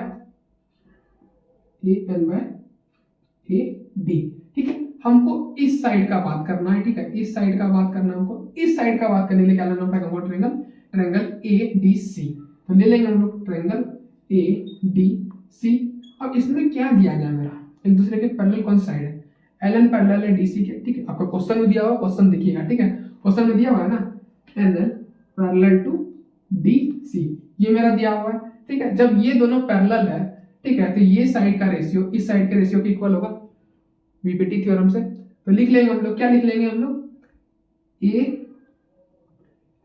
A D, ठीक है। हमको इस साइड का बात करना है, ठीक है, इस साइड का बात करना है हमको। इस साइड का बात करने के लिए क्या लेना पड़ेगा हमको, triangle, triangle A D C. तो ले लेंगे हम लोग ट्रायंगल ए डी सी। अब इसमें क्या दिया गया मेरा, एक दूसरे के पैरेलल कौन साइड है, एल एन पैरेलल है डीसी के, ठीक है। आपको क्वेश्चन में दिया हुआ, क्वेश्चन देखिएगा, ठीक है, क्वेश्चन में दिया हुआ है ना, L N parallel to D C, ये मेरा दिया हुआ है, ठीक है। जब ये दोनों पैरेलल है, ठीक है, तो ये साइड का रेशियो इस साइड के रेशियो के इक्वल होगा बीपीटी थ्योरम से। तो लिख लेंगे हम लोग, क्या लिख लेंगे हम लोग, A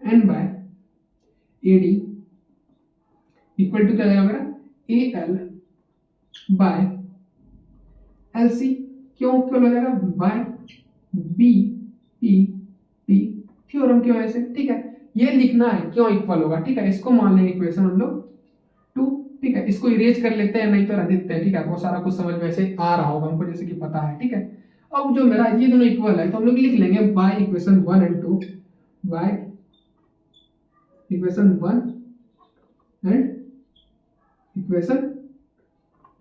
N by A D equal to क्या जाएगा मेरा, A L by L C. क्यों इक्वल हो जाएगा, by B P T theorem की वजह से, ठीक है। ये लिखना है क्यों इक्वल होगा, ठीक है। इसको मान लेंगे इक्वेशन हम लोग 2, ठीक है। इसको इरेज कर लेते हैं, नहीं तो रह देते हैं, ठीक है। आपको सारा कुछ समझ में ऐसे आ रहा होगा हमको, जैसे कि पता है, ठीक है। अब जो मेरा ये दोनों इक्वल है, तो हम लोग लिख लेंगे by equation 1 and 2, by equation 1 and equation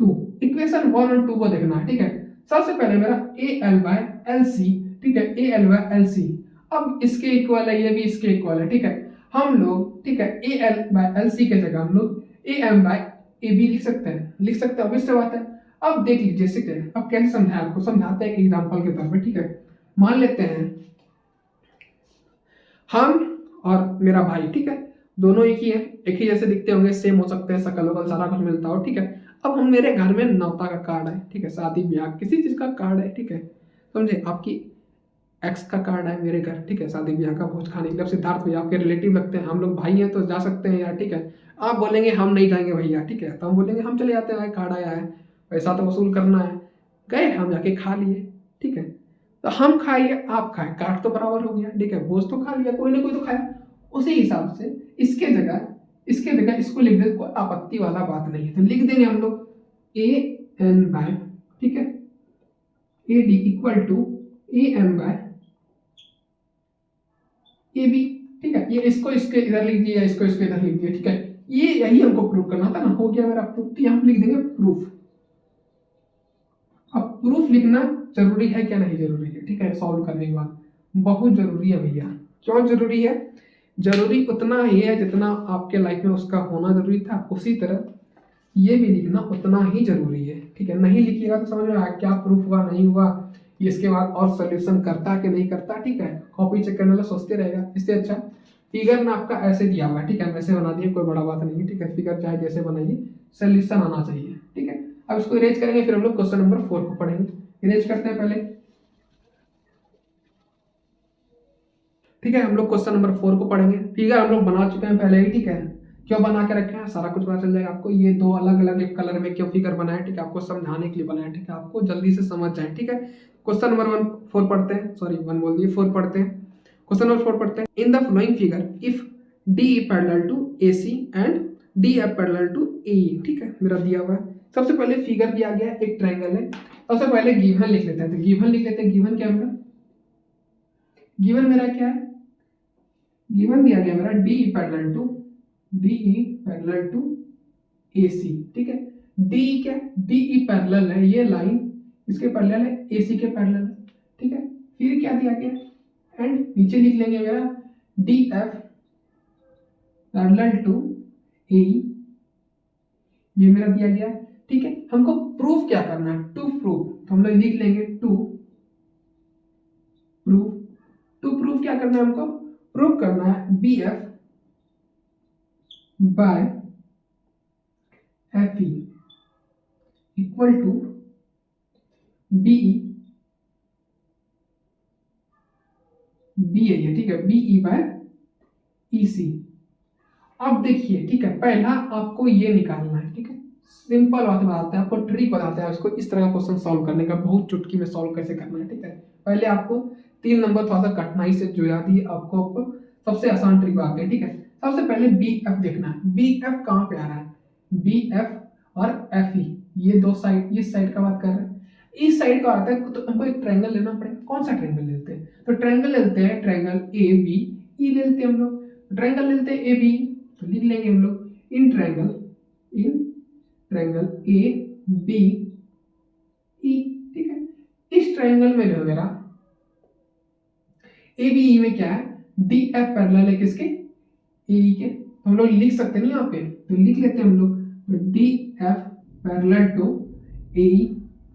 2। Equation 1 और 2 को देखना है, ठीक है। सबसे पहले मेरा A L by L C, ठीक है, A L by L C. अब इसके इक्वल है, ये भी इसके इक्वल है, ठीक है। हम लोग, ठीक है, A L by L C के जगह हम लोग A M by A B लिख सकते हैं, लिख सकते हैं, ऑब्वियस बात है। अब देख लीजिए इससे क्या है, अब कैसे समझाएं आपको, समझाते हैं एक एग्जांपल के तौर पे, ठीक है। मान लेते हैं हम और मेरा भाई, ठीक है, दोनों एक ही है, एक ही जैसे दिखते होंगे, सेम हो सकते हैं, शकल वकल सारा कुछ मिलता हो, ठीक है। अब हम, मेरे घर में न्योता का कार्ड है, ठीक है, शादी ब्याह किसी चीज का कार्ड है, ठीक है, समझे, आपकी एक्स का कार्ड है मेरे घर, ठीक है, शादी ब्याह का भोज खाने के लिए। सिद्धार्थ भैया आपके रिलेटिव लगते हैं, हम लोग भाई हैं तो जा सकते हैं यार, ठीक है। आप बोलेंगे हम नहीं जाएंगे भैया, ठीक है, तो हम बोलेंगे हम चले जाते हैं, कार्ड आया है, पैसा तो वसूल करना है, गए हम जाके खा लिए, ठीक है। तो हम खाइए आप खाए, कार्ड तो बराबर हो गया, ठीक है, भोज तो खा लिया, कोई ना कोई तो खाया। उसी हिसाब से इसके जगह इसको लिख दे, कोई आपत्ति वाला बात नहीं है। तो लिख देंगे हम लोग ए एन बाय, ठीक है, A D equal to A M by A B, ठीक है। ये इसको इसके इधर लिख दिया, इसको इसके इधर लिख दिया, ठीक है। ये यही हमको प्रूफ करना था ना, हो गया मेरा प्रूफ। तो यहाँ लिख देंगे प्रूफ। अब प्रूफ लिखना जरूरी है क्या, नहीं जरूरी है, ठीक है, सॉल्व करने के बाद बहुत जरूरी है भैया। क्यों जरूरी है, जरूरी उतना ही है जितना आपके लाइफ में उसका होना जरूरी था, उसी तरह ये भी लिखना उतना ही जरूरी है, ठीक है। नहीं लिखिएगा तो समझ में आया क्या प्रूफ हुआ नहीं हुआ, इसके बाद और सोल्यूशन करता कि नहीं करता, ठीक है। कॉपी चेक करने वाला सोचते रहेगा, इससे अच्छा फिगर में आपका ऐसे दिया हुआ है, ठीक है, वैसे बना दिए, कोई बड़ा बात नहीं है, ठीक है। फिगर चाहे जैसे बनाइए, सोल्यूशन आना चाहिए, ठीक है। अब इसको इरेज करेंगे, फिर हम लोग क्वेश्चन नंबर 4 को पढ़ेंगे। इरेज करते हैं पहले, ठीक है। हम लोग क्वेश्चन नंबर 4 को पढ़ेंगे। फिगर हम लोग बना चुके हैं पहले ही, ठीक है। क्यों बना के रखे हैं सारा कुछ पता चल जाएगा आपको। ये दो अलग अलग कलर में क्यों फिगर बनाए, ठीक है, आपको समझाने के लिए बनाए, ठीक है, आपको जल्दी से समझ जाए, ठीक है। क्वेश्चन नंबर 4 पढ़ते हैं, सॉरी 1 बोल दिए, 4 पढ़ते हैं। क्वेश्चन नंबर 4 पढ़ते हैं। In the following figure if D parallel to A C and D F parallel to A, ठीक है, मेरा दिया हुआ है। सबसे पहले फिगर दिया गया है, एक ट्रायंगल है। सबसे पहले गिवन लिख लेते हैं। तो गिवन लिख लेते हैं, गिवन क्या है मेरा, गिवन मेरा क्या है, गिवन दिया गया मेरा डी पैरेलल टू ए सी, ठीक है। डी क्या, डी ई पैरेलल है, ये लाइन इसके पैरेलल है, ए सी के पैरेलल है, ठीक है। फिर क्या दिया गया, एंड नीचे लिख लेंगे मेरा डी एफ पैरेलल टू ए, ये मेरा दिया गया, ठीक है। हमको प्रूफ क्या करना है, टू प्रूफ, तो हम लोग लिख लेंगे टू प्रूफ क्या करना है हमको, प्रूफ करना है B F by F E equal to BE है, ठीक है, बीई बाय ई सी। अब देखिए, ठीक है, पहला आपको ये निकालना है, ठीक है, सिंपल बात बताते हैं आपको, ट्रिक बताते हैं उसको इस तरह का क्वेश्चन सॉल्व करने का, बहुत चुटकी में सॉल्व कैसे करना है। ठीक है, पहले आपको 3 नंबर थोड़ा सा कठिनाई से जुड़ा दिए, आपको सबसे आसान ट्रिक बताते हैं। ठीक है, सबसे पहले बी एफ देखना है। बी एफ कहाँ पे आ रहा है? बी एफ और एफ ई, ये दो साइड, इस साइड का बात कर रहे हैं, इस साइड का आता है तो हमको एक ट्रायंगल लेना पड़ेगा। कौन सा ट्रायंगल लेते हैं? तो ट्रायंगल लेते हैं, ट्रायंगल ए बी ई लेते हैं हम लोग। ट्रायंगल लेते हैं ए बी, तो लिख लेंगे हम लोग in triangle A B E. ठीक है, इस ट्रायंगल में जो है मेरा ए बी ई में क्या है? डी एफ पैरेलल है किसके? ए ई के। तो हम लोग लिख सकते हैं यहाँ पे, तो लिख लेते हैं हम लोग, तो D F parallel to A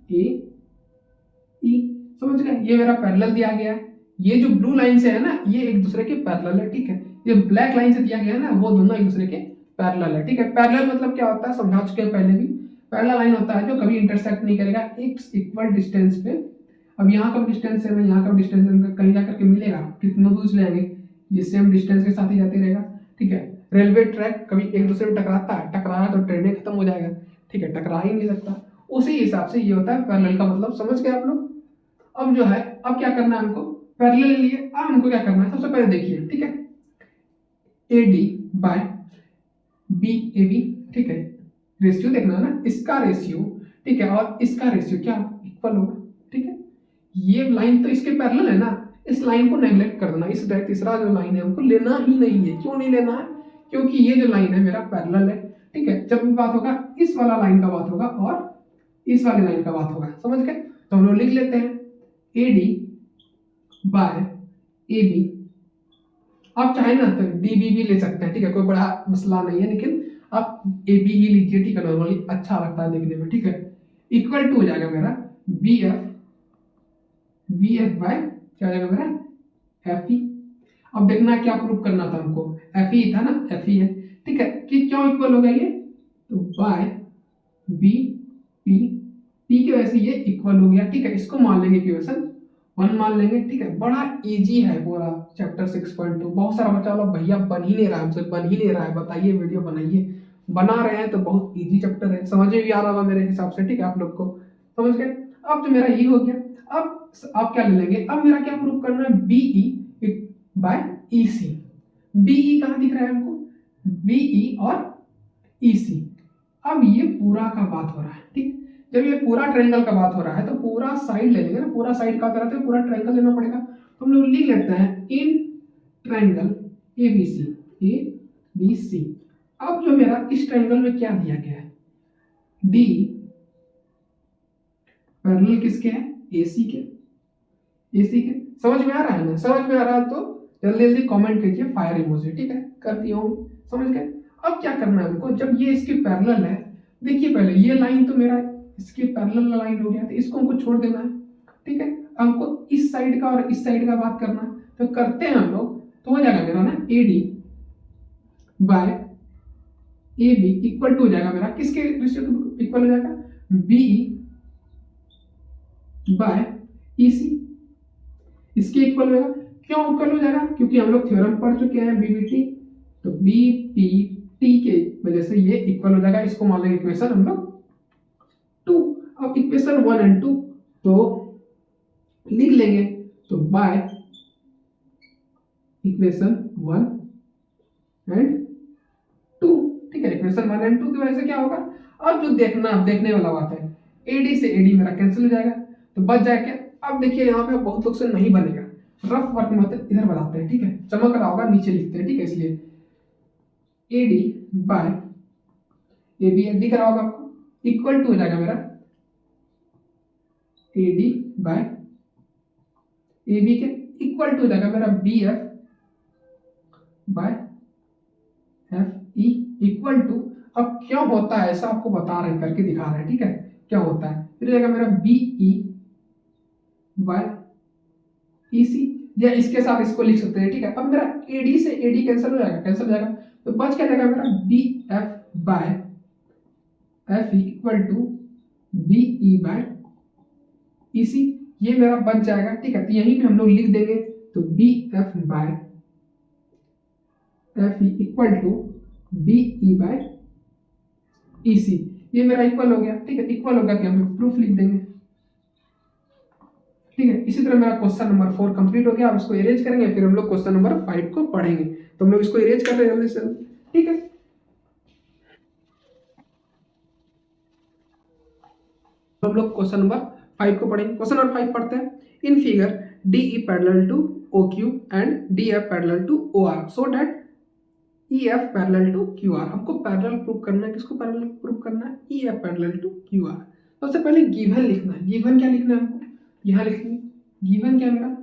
ई। समझ गए? ये मेरा पैरेलल दिया गया है। ये जो ब्लू लाइन से है ना, ये एक दूसरे के पैरेलल है। ठीक है, ये ब्लैक लाइन से दिया गया है ना, वो दोनों एक दूसरे के पैरेलल है। ठीक है, पैरेलल मतलब क्या होता है समझा चुके हैं पहले भी। पैरेलल लाइन होता है जो कभी इंटरसेक्ट नहीं करेगा एक इक्वल डिस्टेंस पे। अब यहाँ का डिस्टेंस है, यहाँ का डिस्टेंस है, कहीं जाकर के मिलेगा, कितना दूर चले जाएंगे, ये सेम डिस्टेंस के साथ ही जाते रहेगा। ठीक है, रेलवे ट्रैक कभी एक दूसरे में टकराता है, टकराया तो ट्रेनें खत्म हो जाएगा। ठीक है, टकरा ही नहीं सकता। उसी हिसाब से ये होता है पैरेलल का मतलब। समझ गए आप लोग? अब जो है, अब क्या करना है हमको? पैरेलल लिए अब हमको क्या करना है? सबसे पहले देखिए, ठीक है, A D by B A B. ठीक है, रेशियो देखना है ना, इसका रेशियो, ठीक है, और इसका रेशियो क्या इक्वल होगा। ठीक है, ये लाइन तो इसके पैरेलल है ना, इस लाइन को नेग्लेक्ट कर देना। इस तीसरा जो लाइन है हमको लेना ही नहीं है। क्यों नहीं लेना है? क्योंकि ये जो लाइन है मेरा पैरेलल है। ठीक है, जब भी बात होगा इस वाला लाइन का बात होगा और इस वाली लाइन का बात होगा। समझ गए? तो हम लोग लिख लेते हैं A D by A B. आप चाहे ना तो डी बी भी ले सकते हैं। ठीक है, कोई बड़ा मसला नहीं है, लेकिन आप ए बी ही लीजिए। ठीक है, नॉर्मली अच्छा लगता है देखने में। ठीक है, इक्वल टू हो जाएगा मेरा बी एफ बाय क्या हो जाएगा मेरा एफ ई। अब देखना क्या प्रूव करना था हमको, एफ ई था ना, एफ ई है। ठीक है, कि क्यों इक्वल हो गया ये? तो बाय बी पी, पी की वजह से ये इक्वल हो गया। ठीक है, इसको मान लेंगे इक्वेशन 1 मान लेंगे। ठीक है, बड़ा इजी है पूरा चैप्टर 6.2। बहुत सारा बच्चा वाला भैया बन ही नहीं रहा, हमसे बन ही नहीं रहा है, बताइए वीडियो बनाइए। बना रहे हैं तो बहुत इजी चैप्टर है, समझ में भी आ रहा होगा मेरे हिसाब से। ठीक है, आप लोग को समझ गए? अब जो मेरा ये हो गया, अब आप क्या ले लेंगे? अब मेरा क्या प्रूव करना है? BE by E C. BE कहाँ दिख रहा है हमको? बीई और ई सी। अब ये पूरा का बात हो रहा है। ठीक, जब ये पूरा ट्रायंगल का बात हो रहा है तो पूरा साइड ले लेंगे ना। पूरा साइड का तरह तो पूरा ट्रायंगल लेना पड़ेगा। तो हम लोग लिख लेते हैं इन ट्रायंगल ए बी सी। अब जो मेरा इस ट्रायंगल में क्या दिया गया है? डी पैरेलल किसके है? एसी के। एसी के समझ में आ रहा है ना? समझ में आ रहा है तो जल्दी जल्दी कमेंट कीजिए फायर इमोजी। ठीक है, करती हूँ। समझ गए? अब क्या करना है हमको? जब ये इसके पैरेलल है, देखिए पहले ये लाइन तो मेरा इसके पैरेलल लाइन हो गया, तो इसको हमको छोड़ देना है। ठीक है, हमको इस साइड का और इस साइड का बात करना है, तो करते हैं हम लोग। तो हो जाएगा मेरा ना A D by A B equal to हो जाएगा मेरा किसके रेशियो इक्वल हो जाएगा? बी बाय ई सी, इसके इक्वल होगा। क्यों इक्वल हो जाएगा? क्योंकि हम लोग थ्योरम पढ़ चुके हैं बीबीटी, तो बी पी टी के वजह से ये इक्वल हो जाएगा। इसको मान लेंगे इक्वेशन हम लोग 2। अब इक्वेशन 1 एंड 2 तो लिख लेंगे, तो बाय इक्वेशन 1 एंड 2। ठीक है, इक्वेशन 1 एंड 2 की वजह से क्या होगा? अब जो देखने वाला बात है, एडी से एडी मेरा कैंसिल हो जाएगा, तो बच जाएगा। अब देखिए यहाँ पे बहुत लोग से नहीं बनेगा, रफ वर्क मतलब इधर बनाते हैं। ठीक है, चमक रहा होगा नीचे लिखते हैं। ठीक है, इसलिए A D by A B दिख रहा होगा आपको, इक्वल टू हो जाएगा मेरा A D by A B के इक्वल टू हो जाएगा मेरा B F by F E equal to. अब क्या होता है ऐसा आपको बता रहे हैं, करके दिखा रहे हैं। ठीक है, क्या होता है? फिर जाएगा मेरा बी ई बाय ई सी, या इसके साथ इसको लिख सकते हैं। ठीक है, अब मेरा एडी से एडी कैंसिल हो जाएगा, तो बच क्या जाएगा मेरा B F by F equal to B E by E C. ये मेरा बच जाएगा। ठीक है, तो यहीं पे हम लोग लिख देंगे, तो B F by F equal to B E by E C. ये मेरा इक्वल हो गया, ठीक है, इक्वल हो गया तो यहाँ पे प्रूफ लिख देंगे, ठीक है। इसी तरह मेरा क्वेश्चन नंबर 4 कंप्लीट हो गया। अब इसको इरेज करेंगे, फिर हम लोग क्वेश्चन नंबर 5 को पढ़ेंगे। तो हम लोग इसको इरेज कर रहे हैं जल्दी से, ठीक है। हम लोग क्वेश्चन नंबर 5 को पढ़ेंगे। क्वेश्चन नंबर 5 पढ़ते हैं। In figure D E parallel to O Q and D F parallel to O R so that E F parallel to Q R. हमको पैरेलल प्रूव करना है, किसको पैरेलल प्रूव करना है? E F parallel to Q R. सबसे पहले given लिखना है। गिवन क्या लिखना है हमको? यहाँ लिखेंगे गिवन क्या मेरा,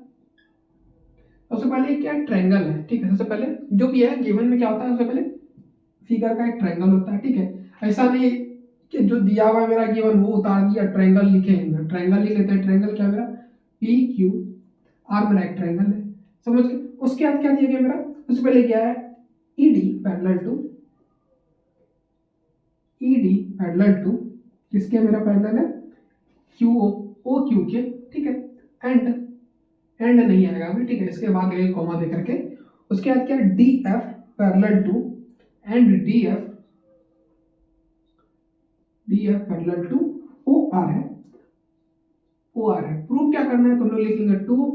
सबसे पहले क्या ट्रायंगल है, ठीक है। सबसे पहले जो भी है गिवन में क्या होता है, सबसे पहले फिगर का एक ट्रायंगल होता है, ठीक है। ऐसा नहीं कि जो दिया हुआ है मेरा गिवन वो उतार दिया, ट्रायंगल लिखेंगे, ट्रायंगल लिख लेते हैं। ट्रायंगल क्या मेरा? पी क्यू आर मेरा एक ट्रायंगल है, समझ के। उसके बाद क्या दिया गया मेरा? सबसे पहले क्या है? ED parallel to, ED parallel to किसके मेरा पैरेलल है? क्यू ओ क्यू के, ठीक है। एंड नहीं आएगा अभी, ठीक है। इसके बाद ये कॉमा दे करके उसके बाद क्या? D F parallel to and D F parallel to O R है, ओ आर है। प्रूफ क्या करना है? तुम लोग लिखेंगे टू।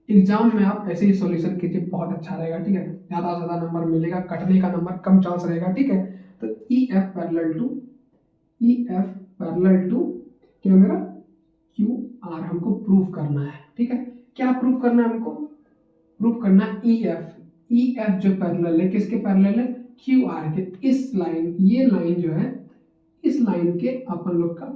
एग्जाम में आप ऐसे ही सॉल्यूशन कीजिए, बहुत अच्छा रहेगा, ठीक है। ज्यादा से ज्यादा नंबर मिलेगा, कटने का नंबर कम चांस रहेगा, ठीक है। तो ई एफ पैरेलल टू क्या मेरा? क्यू आर हमको प्रूफ करना है, ठीक है। क्या प्रूफ करना है हमको? प्रूफ करना है ई एफ जो पैरेलल है, किसके पैरेलल है? क्यू आर के। इस लाइन, ये लाइन जो है, इस लाइन के अपन लोग का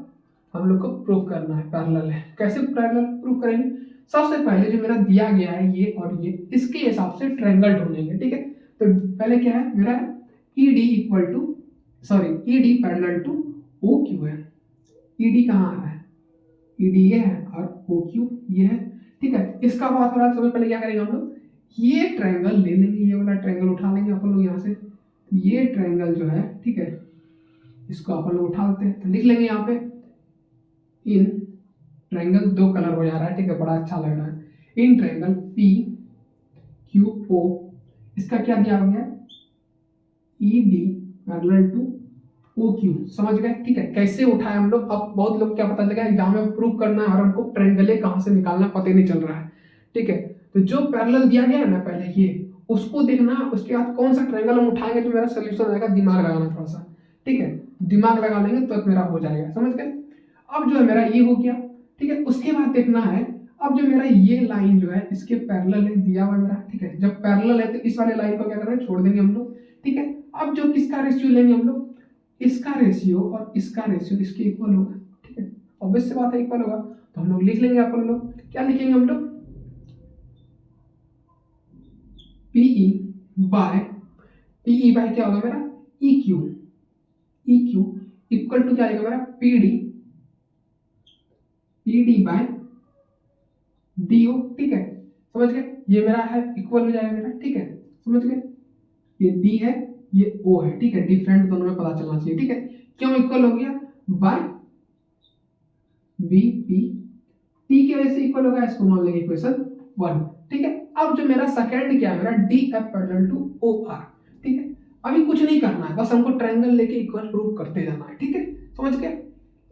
हम लोग को प्रूफ करना है पैरेलल है। कैसे पैरेलल प्रूफ करेंगे? सबसे पहले जो मेरा दिया गया है ये और ये, इसके हिसाब से ट्रायंगल ढूंढेंगे, ठीक है। तो पहले क्या है मेरा? ED equal to, sorry, ED parallel to O Q है। ईडी कहाँ आ रहा है? ईडी ये है और ओ क्यू ये है, ठीक है। इसका बात हो रहा है, सबसे पहले क्या करेंगे हम लोग? ये ट्रायंगल ले लेंगे, ये वाला ट्रायंगल उठा लेंगे अपन लोग यहाँ से। ये ट्रायंगल जो है, ठीक है, इसको अपन लोग उठा लेते हैं। तो लिख लेंगे यहाँ पे इन ट्रायंगल, दो कलर हो जा रहा है, ठीक है, बड़ा अच्छा लग रहा है। In triangle P Q O, इसका क्या दिया हो गया? E D parallel to O Q, समझ गए, ठीक है। कैसे उठाए हम लोग? अब बहुत लोग क्या पता लगा एग्जाम में प्रूव करना है और हमको ट्रायंगल कहाँ से निकालना पता ही नहीं चल रहा है, ठीक है। तो जो पैरेलल दिया गया है ना पहले, ये उसको देखना, उसके बाद कौन सा ट्रायंगल हम उठाएंगे तो मेरा सोल्यूशन आएगा। दिमाग लगाना थोड़ा सा, ठीक है, दिमाग लगा लेंगे तो मेरा हो जाएगा, समझ गए। अब जो है मेरा ये हो गया, ठीक है। उसके बाद देखना है, अब जो मेरा ये लाइन जो है इसके पैरेलल है, दिया हुआ मेरा, ठीक है। जब पैरेलल है तो इस वाले लाइन को क्या करना है? छोड़ देंगे हम लोग, ठीक है। अब जो किसका रेशियो लेंगे हम लोग? इसका रेशियो और इसका रेशियो इसके इक्वल होगा, ठीक है। ऑब्वियस सी बात है, इक्वल होगा। तो हम लोग लिख लेंगे, अपन लोग क्या लिखेंगे हम लोग? पीई बाय क्या होगा मेरा? ई क्यू इक्वल टू क्या आएगा मेरा? पीडी बाय डीओ, ठीक है, समझ गए। ये मेरा है इक्वल हो जाएगा मेरा, ठीक है, समझ गए। ये डी है, ये ओ है, ठीक है। डिफरेंट दोनों में पता चलना चाहिए, ठीक है। क्यों इक्वल हो गया? बाय बी पी, टी के वजह से इक्वल होगा, इसको मान लेंगे इक्वेशन 1, ठीक है। अब जो मेरा सेकंड क्या है मेरा? D F parallel to O R, ठीक है। अभी कुछ नहीं करना है, बस हमको ट्रायंगल लेके इक्वल प्रूव करते जाना है, ठीक है, समझ गए।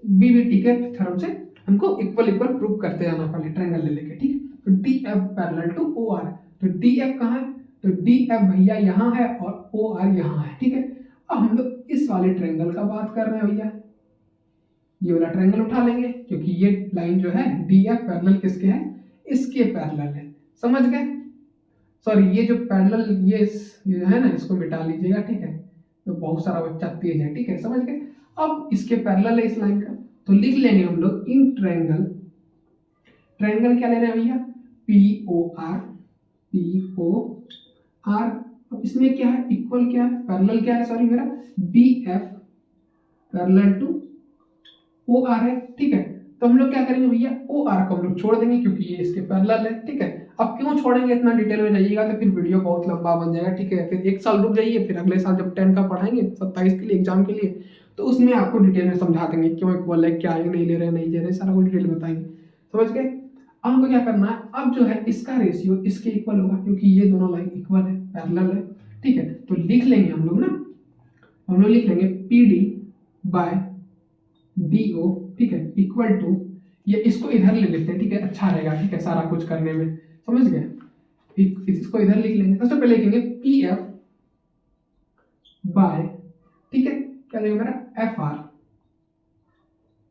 बीबीटी के थ्योरम से हमको इक्वल प्रूव करते जाना पहले ट्रायंगल ले लेके, ठीक है। तो D F parallel to O R, तो डी एफ कहाँ है? तो डी एफ भैया यहाँ है और ओ आर यहाँ है, ठीक है। अब हम लोग इस वाले ट्रायंगल का बात कर रहे हैं भैया, ये वाला ट्रायंगल उठा लेंगे क्योंकि ये लाइन जो है डी एफ पैरेलल किसके है? इसके पैरेलल है, समझ गए। सॉरी, ये जो पैरेलल ये है ना, इसको मिटा लीजिएगा, ठीक है। तो बहुत सारा बच्चा तेज है, ठीक है, समझ गए। अब इसके पैरेलल है इस लाइन का, तो लिख लेंगे हम लोग इन ट्रायंगल क्या ले रहे हैं भैया? P O R. अब इसमें क्या है? इक्वल क्या है? पैरेलल क्या है? सॉरी मेरा D F parallel to O R है, ठीक है। तो हम लोग क्या करेंगे भैया? ओ आर को हम लोग छोड़ देंगे क्योंकि ये इसके पैरेलल है, ठीक है। अब क्यों छोड़ेंगे? इतना डिटेल में जाइएगा तो फिर वीडियो बहुत लंबा बन जाएगा, ठीक है। फिर एक साल रुक जाइए, फिर अगले साल जब 10 का पढ़ाएंगे 27 के लिए एग्जाम के लिए, तो उसमें आपको डिटेल में समझा देंगे क्यों इक्वल है, क्या है, नहीं ले रहे, सारा कुछ डिटेल बताएंगे, समझ गए। अब हमको क्या करना है? अब जो है इसका रेशियो इसके इक्वल होगा क्योंकि ये दोनों लाइन इक्वल है, पैरेलल है, ठीक है। तो लिख लेंगे हम लोग ना हम लोग लिख लेंगे P D by D O, ठीक है, इक्वल टू, ये इसको इधर ले लेते हैं, ठीक है, अच्छा रहेगा, ठीक है, सारा कुछ करने में, समझ गए। इसको इधर लिख लेंगे। सबसे पहले लिखेंगे पी एफ बाय, ठीक है, क्या देगा मेरा एफ आर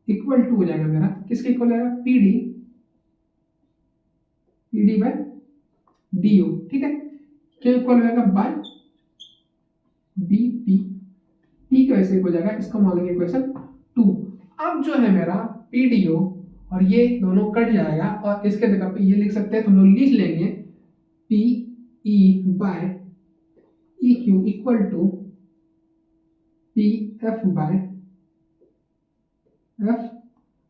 इक्वल टू हो जाएगा मेरा, किसके इक्वल आएगा, P D by D O, ठीक है, क्या इक्वल हो जाएगा बाय बी पी, टी के वैसे हो जाएगा, इसको मान लेंगे इक्वेशन 2। अब जो है मेरा पी डी ओ और ये दोनों कट जाएगा और इसके जगह पे ये लिख सकते हैं, तो हम लोग लिख लेंगे P E by E Q equal to P F by F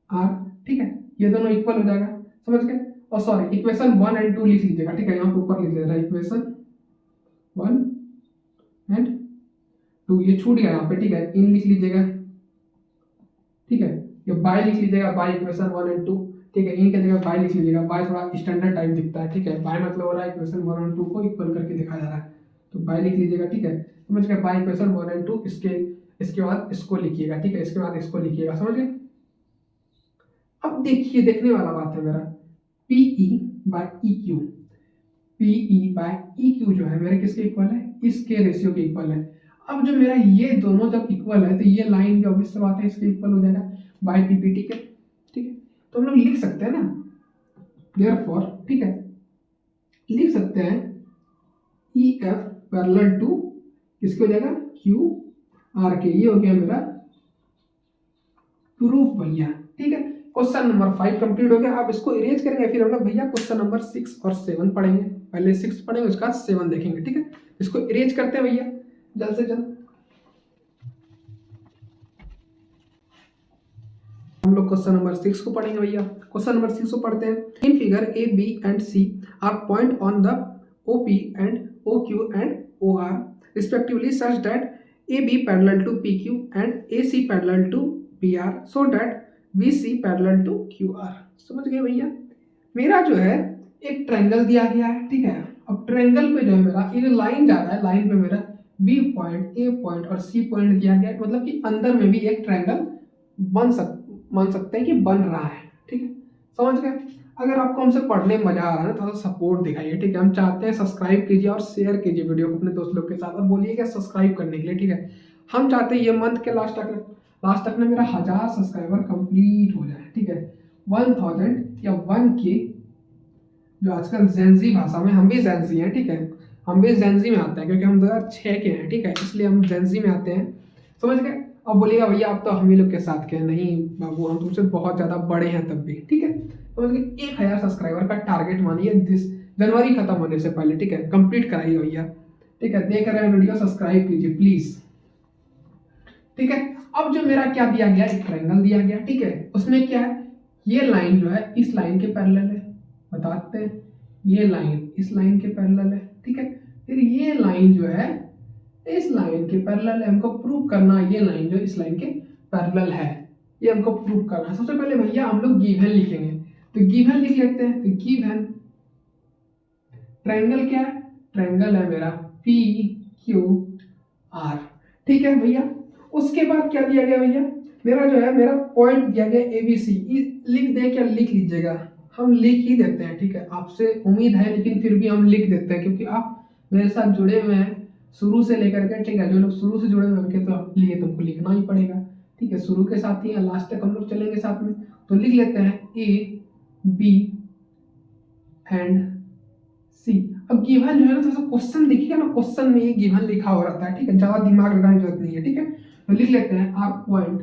R, ठीक है, ये दोनों इक्वल हो जाएगा, समझ गए। और सॉरी, इक्वेशन 1 एंड 2 लिख लीजिएगा, ठीक है, यहाँ पे ऊपर लिख दे रहा है इक्वेशन 1 एंड 2, ये छूट गया यहाँ पे, ठीक है, इन लिख लीजिएगा, ठीक है, ये बाय लिख लीजिएगा, बाय इक्वेशन 1 एंड 2, ठीक है, इनके जगह बाय लिख लीजिएगा, बाय थोड़ा स्टैंडर्ड टाइप दिखता है, ठीक है, बाय मतलब हो रहा है इक्वेशन 1 और 2 को इक्वल करके दिखाया जा रहा है, तो बाय लिख लीजिएगा, ठीक है, समझ गए, बाय इक्वेशन 1 एंड 2, इसके बाद इसको लिखिएगा, ठीक है, इसके बाद इसको लिखिएगा, समझ गए। अब देखिए, देखने वाला बात है मेरा PE by E Q, PE by E Q जो है मेरे किसके इक्वल है, इसके रेशियो के इक्वल है। अब जो मेरा ये दोनों जब इक्वल है तो ये लाइन भी ऑब्वियस सी बात है इसके इक्वल हो जाएगा बाय पीपीटी के, ठीक है, तो हम लोग लिख सकते हैं ना, देयरफॉर, ठीक है, लिख सकते हैं ई एफ पैरेलल टू किसके हो जाएगा, क्यू आर के, ये हो गया मेरा प्रूफ भैया, ठीक है। क्वेश्चन नंबर 5 कंप्लीट हो गया। अब इसको इरेज करेंगे, फिर हम लोग भैया क्वेश्चन नंबर 6 और 7 पढ़ेंगे, पहले 6 पढ़ेंगे उसके बाद 7 देखेंगे, ठीक है। इसको इरेज करते हैं भैया जल्द से जल्द। हम लोग क्वेश्चन नंबर 6 को पढ़ेंगे भैया। क्वेश्चन नंबर 6 को पढ़ते हैं। In figure A B and C are point on the O P and O Q and O R respectively such that A B parallel to P Q and A C parallel to B R so that B C parallel to Q R. समझ गए भैया। मेरा जो है एक triangle दिया गया है, ठीक है। अब ट्रायंगल पे जो है मेरा ये लाइन जा रहा है, लाइन पे मेरा बी पॉइंट, ए पॉइंट और सी पॉइंट दिया गया है, मतलब कि अंदर में भी एक ट्रायंगल मान सकते हैं कि बन रहा है, ठीक है। समझ गए। अगर आपको हमसे पढ़ने में मजा आ रहा है ना, थोड़ा सपोर्ट दिखाइए, ठीक है। हम चाहते हैं सब्सक्राइब कीजिए और शेयर कीजिए वीडियो को अपने दोस्त लोग के साथ और बोलिएगा सब्सक्राइब करने के लिए, ठीक है। हम चाहते हैं ये मंथ के लास्ट तक ना मेरा 1000 सब्सक्राइबर कंप्लीट हो जाए, ठीक है। 1000 या 1K, जो आजकल जेंजी भाषा में, हम भी जेंजी हैं, ठीक है, हम भी जेंजी में आते हैं क्योंकि हम 2006 के हैं, ठीक है, इसलिए हम जेंजी में आते हैं। समझ गए। अब बोलिएगा भैया आप तो हम ही लोग के साथ के हैं। नहीं बाबू, हम तुमसे बहुत ज़्यादा बड़े हैं तब भी, ठीक है। समझ गए। 1000 सब्सक्राइबर का टारगेट मानिए जनवरी खत्म होने से पहले, ठीक है, कंप्लीट कराइए भैया, ठीक है। देख रहे हैं वीडियो, सब्सक्राइब कीजिए प्लीज़, ठीक है। अब जो मेरा क्या दिया गया, एक ट्रायंगल दिया गया, ठीक है। उसमें क्या है, ये लाइन जो है इस लाइन के पैरेलल है, बताते हैं, ये लाइन इस लाइन के पैरेलल है, ठीक है। फिर ये लाइन जो है इस लाइन के पैरेलल है, हमको प्रूव करना है ये लाइन जो इस लाइन के पैरेलल है, ये हमको प्रूव करना है। सबसे पहले भैया हम लोग गिवन लिखेंगे, तो गिवन लिख लेते हैं। तो गिवन ट्रायंगल क्या है, ट्रायंगल है मेरा पी क्यू आर, ठीक है भैया। उसके बाद क्या दिया गया भैया, मेरा जो है मेरा पॉइंट दिया गया ABC, लिख दे, क्या लिख लीजिएगा, हम लिख ही देते हैं, ठीक है। आपसे उम्मीद है लेकिन फिर भी हम लिख देते हैं क्योंकि आप मेरे साथ जुड़े हुए हैं शुरू से लेकर के, ठीक है। जो लोग शुरू से जुड़े हुए उनके तो लिए तुमको लिखना ही पड़ेगा, ठीक है। शुरू के साथ ही लास्ट तक हम लोग चलेंगे साथ में, तो लिख लेते हैं AB एंड C। अब गिवन जो है ना, थोड़ा सा क्वेश्चन देखिएगा ना, क्वेश्चन में ये गिवन लिखा हो रहता है, ठीक है, ज्यादा दिमाग लगाने की जरूरत नहीं है, ठीक है। तो लिख लेते हैं R पॉइंट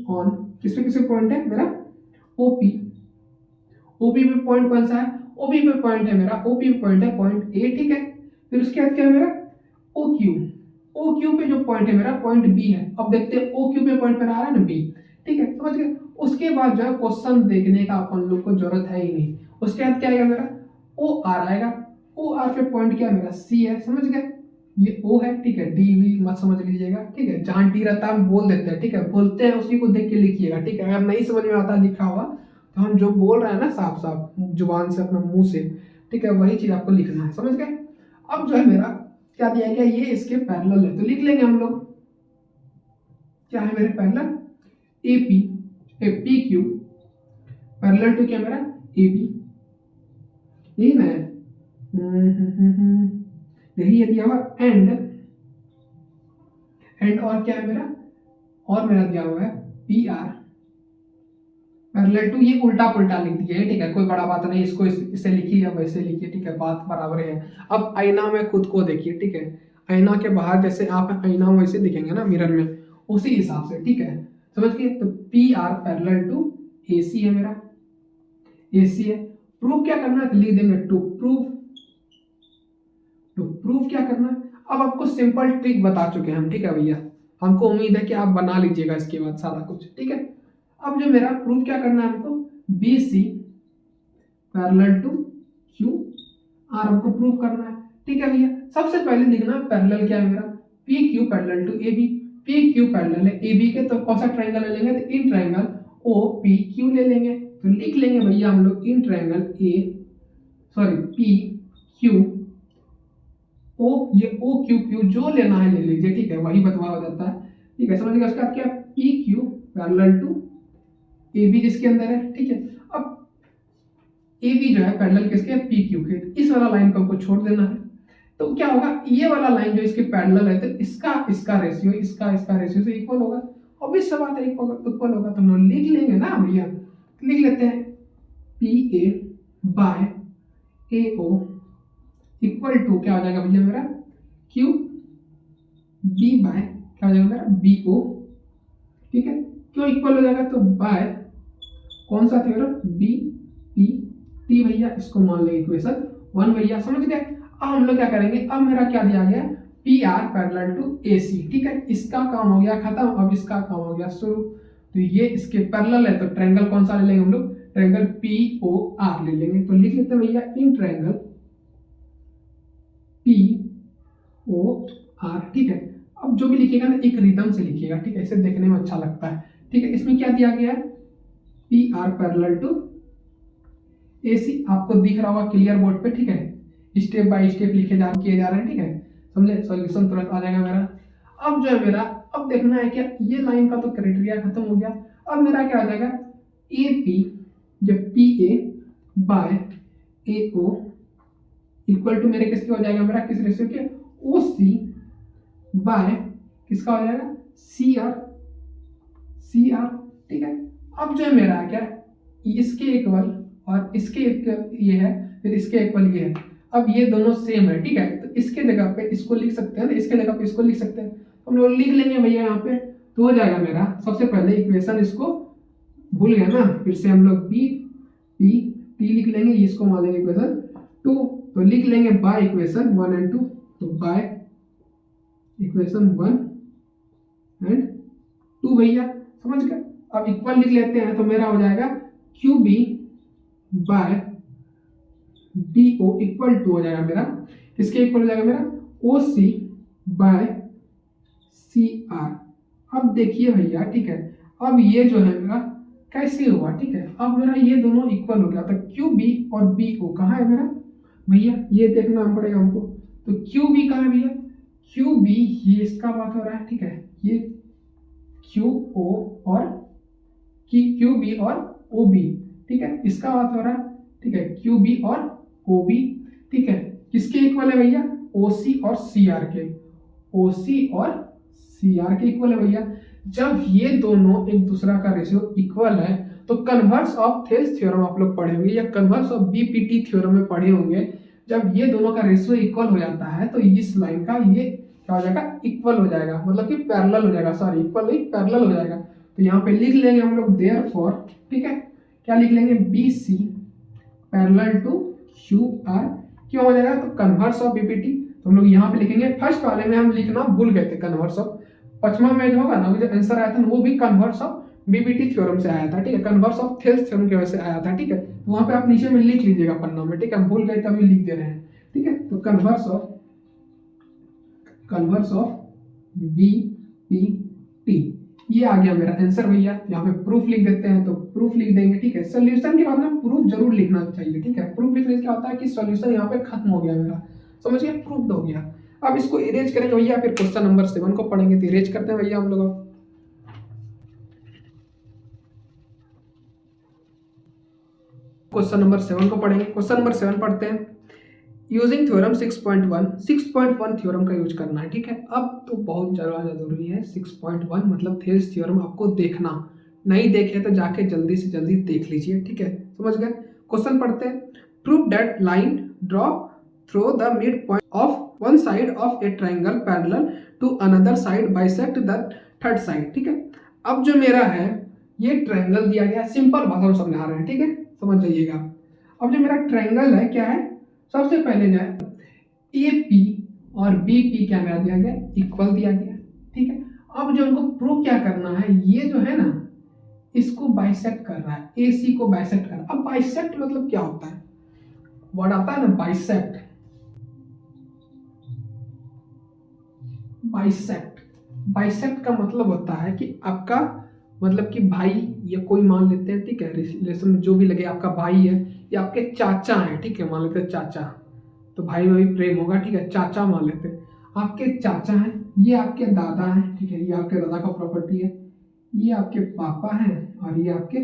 ऑन, किस पे पॉइंट है मेरा, OP पे पॉइंट कौन सा है, OP पे पॉइंट है मेरा, OP पे पॉइंट है पॉइंट A, ठीक है। फिर उसके बाद क्या है मेरा OQ पे जो पॉइंट है मेरा पॉइंट B है। अब देखते हैं OQ पे पॉइंट मेरा आ रहा है ना B, ठीक है, समझ गए। उसके बाद जो है क्वेश्चन देखने का अपन लोग को जरूरत है ही नहीं। उसके बाद क्या आएगा मेरा OR आएगा, OR पे पॉइंट क्या है मेरा C है, समझ गए। ये O है, ठीक है, DV मत समझ लीजिएगा, ठीक है। जहां D रहता है हम बोल देते हैं, ठीक है, बोलते हैं उसी को देख के लिखिएगा, ठीक है। अगर नहीं समझ में आता लिखा हुआ तो हम जो बोल रहे हैं ना साफ साफ जुबान से, अपने मुंह से, ठीक है, वही चीज आपको लिखना है, समझ गए। अब जो है मेरा क्या दिया गया, ये इसके पैरेलल है, तो लिख लेंगे हम लोग क्या है मेरे parallel, A P, P Q parallel to क्या मेरा ए बी, यही ना है। यही है दिया हुआ एंड और क्या है मेरा, और मेरा दिया हुआ है पी आर पैरेलल टू, ये उल्टा पुल्टा लिख दिया है, ठीक है, कोई बड़ा बात नहीं, इसको इसे लिखिए या वैसे लिखिए, ठीक है, बात बराबर है। अब आईना में खुद को देखिए, ठीक है, आईना के बाहर जैसे आप आईना वैसे दिखेंगे ना मिरर में, उसी हिसाब से, ठीक है, समझ गए। तो P R parallel to A सी है मेरा, ए सी है। प्रूफ क्या करना है, तो लिख देंगे टू प्रूफ क्या करना है। अब आपको सिंपल ट्रिक बता चुके हैं हम, ठीक है भैया, हमको उम्मीद है कि आप बना लीजिएगा इसके बाद सारा कुछ, ठीक है। अब जो मेरा प्रूफ क्या करना है हमको, B C parallel to Q R हमको प्रूफ करना है, ठीक है भैया। सबसे पहले लिखना पैरेलल क्या है मेरा, P Q parallel to A B, P Q parallel है ए बी के, तो कौन सा ट्रायंगल ले लेंगे, तो in triangle O P Q ले लेंगे, तो लिख लेंगे भैया हम लोग in triangle P Q O, ये ओ क्यू क्यू जो लेना है ले लीजिए, ठीक है, वही बतवा हो जाता है, ठीक है, समझ गए। उसके बाद क्या, P Q parallel to A B जिसके अंदर है, ठीक है। अब ए बी जो है पैरेलल किसके, पी क्यू के, इस वाला लाइन को हमको छोड़ देना है, तो क्या होगा, ये वाला लाइन जो इसके पैरेलल है, तो इसका रेशियो इसका रेशियो से इक्वल होगा, ऑब्वियस सी बात है, इक्वल होगा, तो हम लोग लिख लेंगे ना भैया, लिख लेते हैं P A by A O equal to क्या हो जाएगा भैया मेरा, क्यू बी बाय क्या हो जाएगा मेरा बी ओ, ठीक है। क्यों इक्वल हो जाएगा, तो बाय कौन सा थ्योरम, बी पी टी भैया, इसको मान लेंगे इक्वेशन 1 भैया, समझ गए। अब हम लोग क्या करेंगे, अब मेरा क्या दिया गया, P R parallel to A सी, ठीक है, इसका काम हो गया खत्म, अब इसका काम हो गया शुरू, तो ये इसके पैरेलल है, तो ट्रायंगल कौन सा ले लेंगे हम लोग, ट्रायंगल पी ओ आर ले लेंगे, तो लिख लेते हैं भैया in triangle P O R, ठीक है। अब जो भी लिखिएगा ना एक रिदम से लिखिएगा, ठीक है, इसे देखने में अच्छा लगता है, ठीक है। इसमें क्या दिया गया है, P R parallel to A सी, आपको दिख रहा होगा क्लियर बोर्ड पे, ठीक है, स्टेप बाय स्टेप किए जा रहे हैं, ठीक है, समझे, सॉल्यूशन तुरंत आ जाएगा मेरा। अब जो है मेरा, अब देखना है क्या, ये लाइन का तो क्राइटेरिया खत्म हो गया, अब मेरा क्या आ जाएगा, ए पी जब P A by A O equal to मेरे किसके हो जाएगा, मेरा किस रेशियो के, ओ सी बाय किसका हो जाएगा, सी आर, ठीक है। अब जो है मेरा क्या, इसके इक्वल और इसके ये है, फिर इसके इक्वल ये है, अब ये दोनों सेम है, ठीक है, तो इसके जगह पे इसको लिख सकते हैं ना, इसके जगह पे इसको लिख सकते हैं, तो हम लोग लिख लेंगे भैया यहाँ पे, तो हो जाएगा मेरा सबसे पहले इक्वेशन, इसको भूल गए ना, फिर से हम लोग बी पी टी लिख लेंगे, इसको मान लेंगे इक्वेशन 2, तो लिख लेंगे बाय इक्वेशन 1 एंड 2, तो बाय इक्वेशन 1 एंड 2 भैया, समझ गए। अब इक्वल लिख लेते हैं, तो मेरा हो जाएगा Q B by D O equal to हो जाएगा मेरा, किसके इक्वल हो जाएगा मेरा, ओ सी बाय सी आर। अब देखिए भैया, ठीक है, अब ये जो है मेरा कैसे हुआ, ठीक है, अब मेरा ये दोनों इक्वल हो गया, तो क्यू बी और बी ओ कहाँ है मेरा भैया, ये देखना पड़ेगा हमको, तो क्यू बी कहाँ है भैया, क्यू बी ये इसका बात हो रहा है, ठीक है, ये क्यू ओ और क्यू बी और ओ बी, ठीक है, इसका बात हो रहा है, ठीक है, क्यू बी और ओ बी, ठीक है, किसके इक्वल है भैया, ओ सी और सी आर के, ओ सी और सी आर के इक्वल है भैया। जब ये दोनों एक दूसरा का रेशियो इक्वल है, तो कन्वर्स ऑफ थेल्स थ्योरम आप लोग पढ़े होंगे, या कन्वर्स ऑफ बीपीटी थ्योरम में पढ़े होंगे, जब ये दोनों का रेशियो इक्वल हो जाता है, तो इस लाइन का ये क्या हो जाएगा, इक्वल हो जाएगा, मतलब कि पैरेलल हो जाएगा, सॉरी इक्वल नहीं पैरेलल हो जाएगा, तो यहाँ पे लिख लेंगे हम लोग देयरफॉर, ठीक है, क्या लिख लेंगे, B C parallel to Q R, क्यों हो जाएगा, तो कन्वर्स ऑफ बीपीटी, तो हम लोग यहाँ पे लिखेंगे, फर्स्ट वाले में हम लिखना भूल गए थे कन्वर्स ऑफ, पचमा में जो होगा ना, जो आंसर आया था वो भी कन्वर्स ऑफ बीपीटी थ्योरम से आया था, ठीक है, कन्वर्स ऑफ थेल्स थ्योरम की वजह से आया था, ठीक है, तो वहाँ पे आप नीचे में लिख लीजिएगा पन्ना में, ठीक है, भूल गए तभी लिख दे रहे हैं, ठीक है, तो converse of B P T, ये आ गया मेरा आंसर भैया। यहाँ पे प्रूफ लिख देते हैं, तो प्रूफ लिख देंगे, ठीक है, सॉल्यूशन के बाद में प्रूफ जरूर लिखना चाहिए, ठीक है, प्रूफ लिखने से क्या होता है कि सॉल्यूशन यहाँ पे खत्म हो गया मेरा, समझिए, प्रूफ हो गया। अब इसको इरेज करेंगे भैया, फिर क्वेश्चन नंबर 7 को पढ़ेंगे। तो इरेज करते हैं भैया हम लोग। क्वेश्चन नंबर 7 को पढ़ेंगे। क्वेश्चन नंबर 7 पढ़ते हैं। यूजिंग थ्योरम 6.1 थ्योरम का यूज करना है, ठीक है। अब तो बहुत ज़्यादा जरूरी है 6.1 मतलब थेल्स थ्योरम आपको देखना, नहीं देखे तो जाके जल्दी से जल्दी देख लीजिए, ठीक है, समझ गए। क्वेश्चन पढ़ते हैं। Prove that line draw through the mid point of one side of a triangle parallel to another side bisect the third side, ठीक है। अब जो मेरा है ये ट्राइंगल दिया गया, सिंपल भाषा में समझा रहे हैं, ठीक है, समझ जाइएगा। अब जो मेरा ट्राइंगल है क्या है, सबसे पहले जो है ए पी और बी पी क्या मेरा दिया गया, इक्वल दिया गया, ठीक है। अब जो हमको प्रूव क्या करना है, ये जो है ना इसको बाइसेक्ट कर रहा है, ए सी को बाइसेक्ट कर रहा है। अब बाइसेक्ट मतलब क्या होता है, वर्ड आता है ना बाइसेक्ट, बाइसेक्ट बाइसेक्ट का मतलब होता है कि आपका मतलब कि भाई या कोई मान लेते हैं, ठीक है, रिलेशन में जो भी लगे, आपका भाई है या आपके चाचा है, ठीक है, मान लेते हैं चाचा, तो भाई में भी प्रेम होगा, ठीक है, चाचा मान लेते हैं, आपके चाचा हैं, ये आपके दादा हैं, ठीक है, ये आपके दादा का प्रॉपर्टी है, ये आपके पापा हैं और ये आपके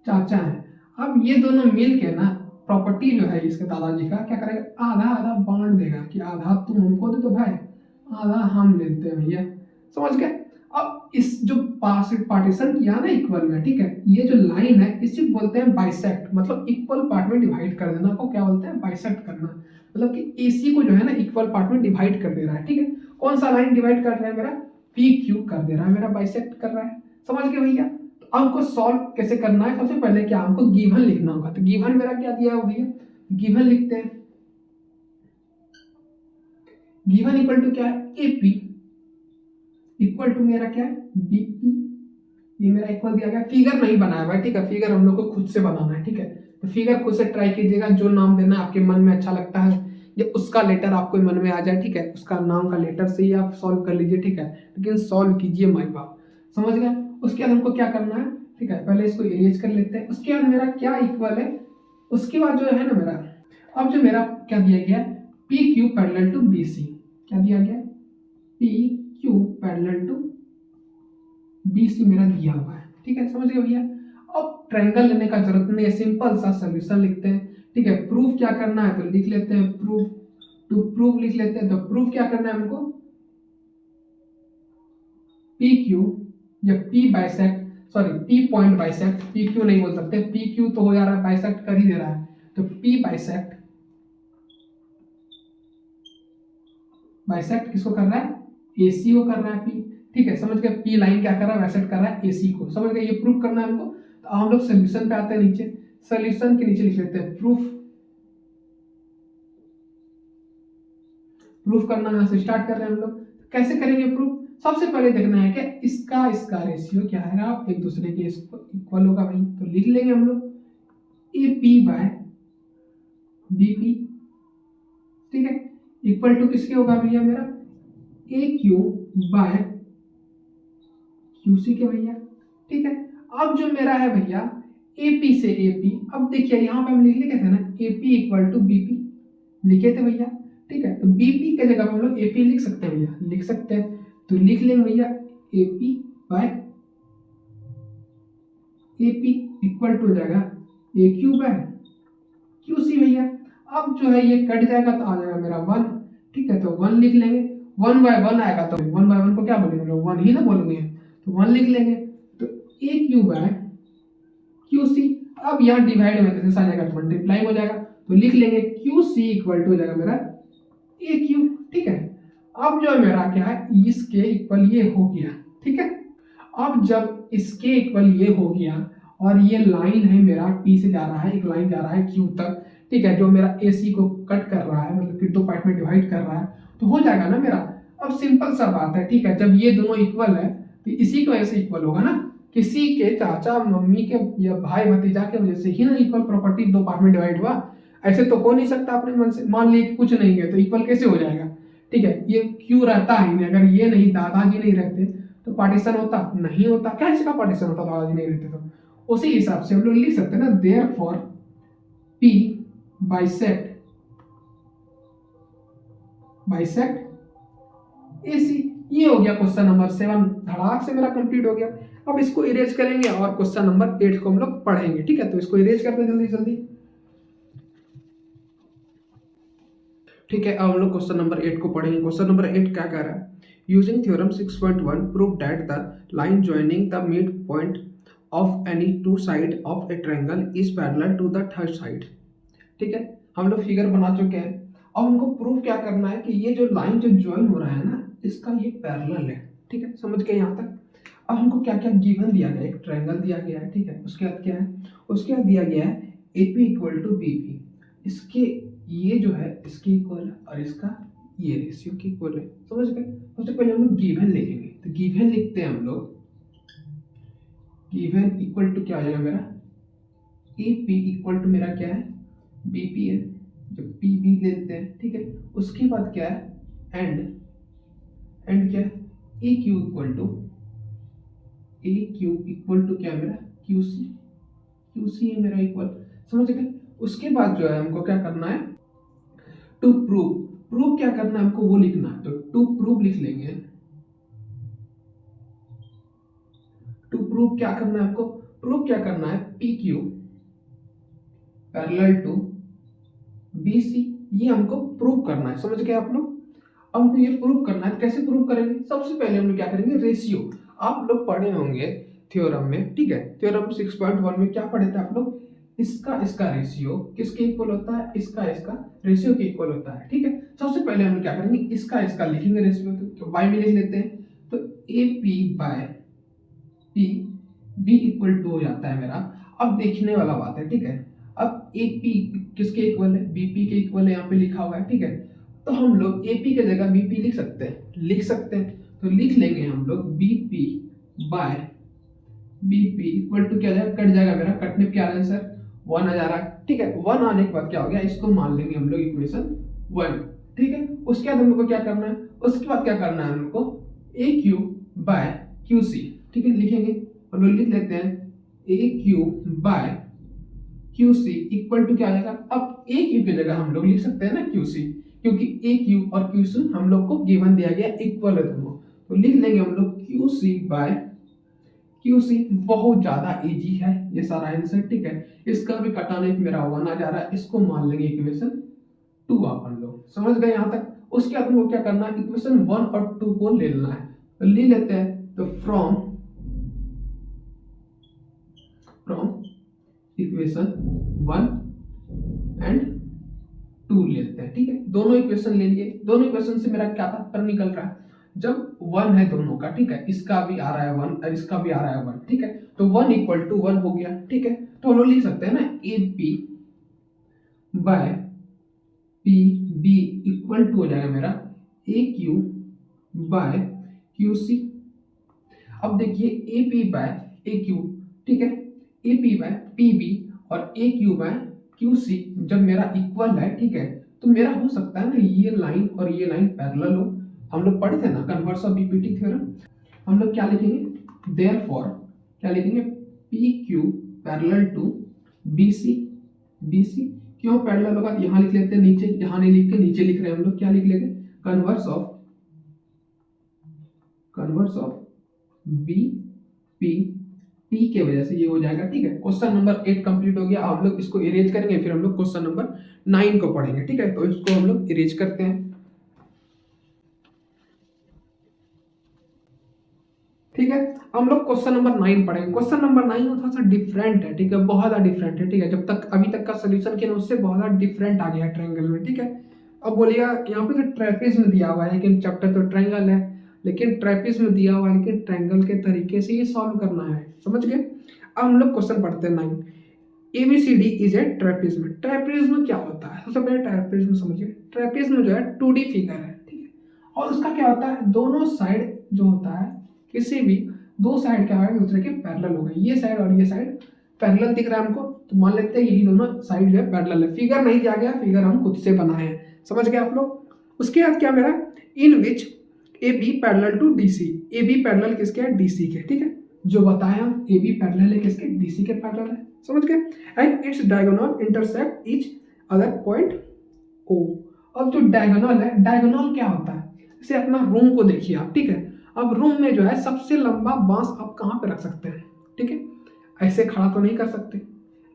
चाचा हैं। अब ये दोनों मिल के ना प्रॉपर्टी जो है इसके दादाजी का क्या करेगा, आधा आधा बांट देगा कि आधा तुम हमको दे दो भाई, आधा हम लेते हैं भैया, समझ गए। अब इस जो पार्टीशन किया ना इक्वल में, ठीक है, ये जो लाइन है इसी बोलते हैं बाइसेक्ट, मतलब इक्वल पार्ट में डिवाइड कर देना को क्या बोलते हैं, बाइसेक्ट करना, मतलब कि एसी को जो है ना इक्वल पार्ट में डिवाइड कर दे रहा है, ठीक है। कौन सा लाइन डिवाइड कर रहा है मेरा, पी क्यू कर दे रहा है मेरा, बाइसेक्ट कर रहा है, समझ गए भैया। तो हमको सॉल्व कैसे करना है, सबसे पहले क्या हमको गिवन लिखना होगा, तो गिवन मेरा क्या दिया है भैया, गिवन लिखते हैं। गिवन इक्वल टू क्या है, ए पी इक्वल टू मेरा क्या है, बी पी, ये मेरा इक्वल दिया गया। फिगर नहीं बनाया हुआ है, ठीक है, फिगर हम लोग को खुद से बनाना है, ठीक है। तो फिगर खुद से ट्राई कीजिएगा, जो नाम देना आपके मन में अच्छा लगता है या उसका लेटर आपको मन में आ जाए, ठीक है, उसका नाम का लेटर से ही आप सॉल्व कर लीजिए, ठीक है, लेकिन सॉल्व कीजिए माई बाप, समझ गए। उसके बाद हमको क्या करना है, ठीक है, पहले इसको इरेज कर लेते हैं। उसके बाद मेरा क्या इक्वल है, उसके बाद जो है ना मेरा, अब जो मेरा क्या दिया गया, P Q parallel to B C, क्या दिया गया, P Q parallel to B C मेरा दिया हुआ है, ठीक है, समझ गए भैया। अब ट्रायंगल लेने का जरूरत नहीं है, सिंपल सा सॉल्यूशन लिखते हैं, ठीक है। प्रूफ क्या करना है तो लिख लेते हैं, प्रूफ टू प्रूफ लिख लेते हैं। तो प्रूफ क्या करना है हमको, पी क्यू या P bisect, sorry P point bisect, P Q नहीं बोल सकते, पी क्यू तो हो जा रहा है, बाइसेक्ट कर ही दे रहा है, तो पी बाइसेक्ट, बाइसेक्ट किसको कर रहा है, एसी को कर रहा है पी, ठीक है, समझ गए। पी लाइन क्या कर रहा है, बाइसेक्ट कर रहा है एसी को, समझ गए। ये प्रूफ करना है हमको। तो हम लोग सोल्यूशन पे आते हैं, नीचे सोल्यूशन के नीचे लिख लेते हैं प्रूफ, प्रूफ करना यहाँ से स्टार्ट कर रहे हैं हम लोग। कैसे करेंगे प्रूफ, सबसे पहले देखना है कि इसका इसका रेशियो क्या है, आप एक दूसरे के इक्वल होगा भाई, तो लिख लेंगे हम लोग A P by B P, ठीक है, इक्वल टू किसके होगा भैया मेरा, A Q by Q C के भैया, ठीक है। अब जो मेरा है भैया ए पी से ए पी, अब देखिए यहाँ पे हम लिख लिखे थे ना A P equal to B P, लिखे थे भैया, ठीक है। तो बीपी के जगह हम लोग एपी लिख सकते हैं भैया, लिख सकते हैं, तो लिख लेंगे भैया AP by AP equal to हो जाएगा A Q by Q C भैया। अब जो है ये कट जाएगा तो आ जाएगा मेरा 1, ठीक है, तो 1 लिख लेंगे, 1 बाय 1 आएगा तो 1 बाय 1 को क्या बोलेंगे लोग, 1 ही ना बोलेंगे, तो 1 लिख लेंगे, तो ए क्यू बाय क्यू सी। अब यहाँ डिवाइड में कैसे आ जाएगा, तो मल्टीप्लाई हो जाएगा, तो लिख लेंगे क्यू सी इक्वल टू हो जाएगा मेरा ए क्यू, ठीक है। अब जो मेरा क्या है, इसके इक्वल ये हो गया, ठीक है। अब जब इसके इक्वल ये हो गया और ये लाइन है मेरा पी से जा रहा है, एक लाइन जा रहा है क्यू तक, ठीक है, जो मेरा ए सी को कट कर रहा है, मतलब कि दो पार्ट में डिवाइड कर रहा है, तो हो जाएगा ना मेरा। अब सिंपल सा बात है, ठीक है, जब ये दोनों इक्वल है तो इसी की वजह से इक्वल होगा ना, किसी के चाचा मम्मी के या भाई भतीजा के वजह से ही ना इक्वल प्रॉपर्टी दो पार्ट में डिवाइड हुआ, ऐसे तो हो नहीं सकता अपने मन से। मान लीजिए कुछ नहीं है तो इक्वल कैसे हो जाएगा, ठीक है, ये क्यों रहता ही नहीं, अगर ये नहीं दादाजी नहीं रहते तो पार्टीशन होता नहीं होता, कैसे का पार्टीशन होता दादाजी नहीं रहते तो। उसी हिसाब से हम लोग लिख सकते हैं ना, therefore P bisect bisect AC। ये हो गया क्वेश्चन नंबर 7, धड़ाक से मेरा कंप्लीट हो गया। अब इसको इरेज करेंगे और क्वेश्चन नंबर 8 को हम लोग पढ़ेंगे, ठीक है। तो इसको इरेज करते हैं जल्दी जल्दी, ठीक है। अब हम लोग क्वेश्चन नंबर 8 को पढ़ेंगे। क्वेश्चन नंबर 8 क्या कह रहा है, using theorem 6.1 prove that the line joining the mid point of any two side of a triangle is parallel to the third side, ठीक है। हम लोग फिगर बना चुके हैं। अब हमको प्रूफ क्या करना है कि ये जो लाइन जो ज्वाइन हो रहा है ना, इसका ये पैरेलल है, ठीक है। समझ गए यहाँ तक। अब हमको क्या क्या गिवन दिया गया, एक ट्रायंगल दिया गया है, ठीक है। उसके बाद क्या है, उसके बाद दिया गया है AP इक्वल टू BP। इसके ये जो है इसके इक्वल है और इसका ये रेशियो के इक्वल है, समझ गए। सबसे पहले हम लोग गिवन लिखेंगे, तो गिवन लिखते हैं हम लोग। गिवन इक्वल टू क्या हो जाएगा मेरा, AP इक्वल टू मेरा क्या है, BP है, जो PB लेते हैं, ठीक है। उसके बाद क्या है, एंड क्या है, AQ इक्वल टू क्या है मेरा, QC है मेरा इक्वल, समझ गए। उसके बाद जो है हमको क्या करना है, टू प्रूव क्या करना है हमको, वो लिखना है। तो टू प्रूव लिख लेंगे। टू प्रूव क्या करना है हमको, प्रूव क्या करना है, PQ पैरेलल टू BC, ये हमको प्रूव करना है, समझ गए आप लोग। अब हमको ये प्रूव करना है, कैसे प्रूव करेंगे, सबसे पहले हम लोग क्या करेंगे, रेशियो। आप लोग पढ़े होंगे थ्योरम में, ठीक है। थ्योरम 6.1 में क्या पढ़े थे आप लोग, इसका रेशियो किसके इक्वल होता है, इसका रेशियो के इक्वल होता है, ठीक है। सबसे पहले हम क्या करेंगे, इसका लिखेंगे रेशियो, तो बाय में लिख लेते हैं। तो AP by B equal to हो जाता है मेरा। अब देखने वाला बात है, ठीक है। अब AP किसके इक्वल है, BP के इक्वल है, यहाँ पे लिखा हुआ है, ठीक है। तो हम लोग AP के जगह BP लिख सकते हैं। तो लिख लेंगे हम लोग BP by BP equal to क्या जाएगा, कट जाएगा मेरा, कटने पे क्या आ रहा है सर, 1 आ जा रहा है, ठीक है। 1 आने के बाद क्या हो गया, इसको मान लेंगे हम लोग इक्वेशन 1, ठीक है। उसके बाद हम लोग को क्या करना है, उसके बाद क्या करना है हम लोग को, AQ बाय QC, ठीक है। लिखेंगे हम लोग, लिख लेते हैं AQ by QC equal to क्या आ जाएगा। अब AQ की जगह हम लोग लिख सकते हैं ना QC, क्योंकि AQ और QC हम लोग को गिवन दिया गया इक्वल है दोनों। तो लिख लेंगे हम लोग QC बाय QC। बहुत ज्यादा इजी है ये सारा आंसर, ठीक है। इसका भी कटाने पे मेरा 1 आ जा रहा है, इसको मान लेंगे इक्वेशन 2 अपन लोग, समझ गए यहाँ तक। उसके बाद हमको क्या करना है, इक्वेशन 1 और 2 को ले लेना है। तो ले लेते हैं, तो फ्रॉम इक्वेशन 1 एंड 2 लेते हैं, ठीक है। दोनों इक्वेशन ले लिए। दोनों इक्वेशन से मेरा क्या तात्पर्य निकल रहा है, जब 1 है दोनों का, ठीक है, इसका भी आ रहा है 1 और इसका भी आ रहा है 1, ठीक है। तो 1 इक्वल टू 1 हो गया, ठीक है। तो हम लोग लिख सकते हैं ना AP by PB equal to हो जाएगा मेरा AQ बाय QC। अब देखिए AP बाय AQ, ठीक है, AP बाय PB और AQ बाय QC जब मेरा इक्वल है, ठीक है, तो मेरा हो सकता है ना ये लाइन और ये लाइन पैरेलल हो। हम लोग पढ़े थे ना कन्वर्स ऑफ BPT थ्योरम। हम लोग क्या लिखेंगे, देयरफॉर क्या लिखेंगे, PQ पैरेलल टू BC। क्यों पैरेलल होगा, यहाँ लिख लेते हैं, नीचे यहाँ नहीं लिख के नीचे लिख रहे हैं हम लोग, क्या लिख लेंगे, कन्वर्स ऑफ BPT के वजह से ये हो जाएगा, ठीक है। क्वेश्चन नंबर 8 कंप्लीट हो गया। हम लोग इसको इरेज करेंगे, फिर हम लोग क्वेश्चन नंबर 9 को पढ़ेंगे, ठीक है। तो इसको हम लोग इरेज करते हैं, ठीक है। हम लोग क्वेश्चन नंबर 9 पढ़ेंगे। क्वेश्चन नंबर 9 थोड़ा सा डिफरेंट है, ठीक है, बहुत ज्यादा डिफरेंट है, ठीक है। जब तक अभी तक का सोल्यूशन किया उससे बहुत ज्यादा डिफरेंट आ गया है ट्रायंगल में, ठीक है। अब बोलिएगा यहाँ पे तो ट्रेपेज दिया हुआ है, लेकिन चैप्टर तो ट्रायंगल है, लेकिन ट्रेपेज दिया हुआ है, लेकिन ट्रायंगल के तरीके से ये सॉल्व करना है, समझ गए। अब हम लोग क्वेश्चन पढ़ते हैं 9। ABCD is a ट्रेपेज्म। ट्रेपेज्म क्या होता है, सबसे पहले ट्रेपेज्म समझिए। ट्रेपेज्म जो है 2D फिगर है, ठीक है, और उसका क्या होता है, दोनों साइड जो होता है, किसी भी दो साइड क्या है दूसरे के पैरेलल हो गए, ये साइड और ये साइड पैरेलल दिख रहा है हमको, तो मान लेते हैं यही दोनों साइड जो है पैरेलल है। फिगर नहीं दिया गया, फिगर हम खुद से बनाए हैं, समझ गए आप लोग। उसके बाद क्या मेरा, in which AB parallel to DC। AB parallel किसके है, DC के, ठीक है। जो बताया हम AB पैरेलल है किसके, DC के पैरेलल है, समझ गए। And its diagonal intersect each other point O। अब जो डायगोनल है, डायगोनल क्या होता है, जैसे अपना रूम को देखिए आप, ठीक है। अब रूम में जो है सबसे लंबा बांस आप कहाँ पे रख सकते हैं, ठीक है। ऐसे खड़ा तो नहीं कर सकते,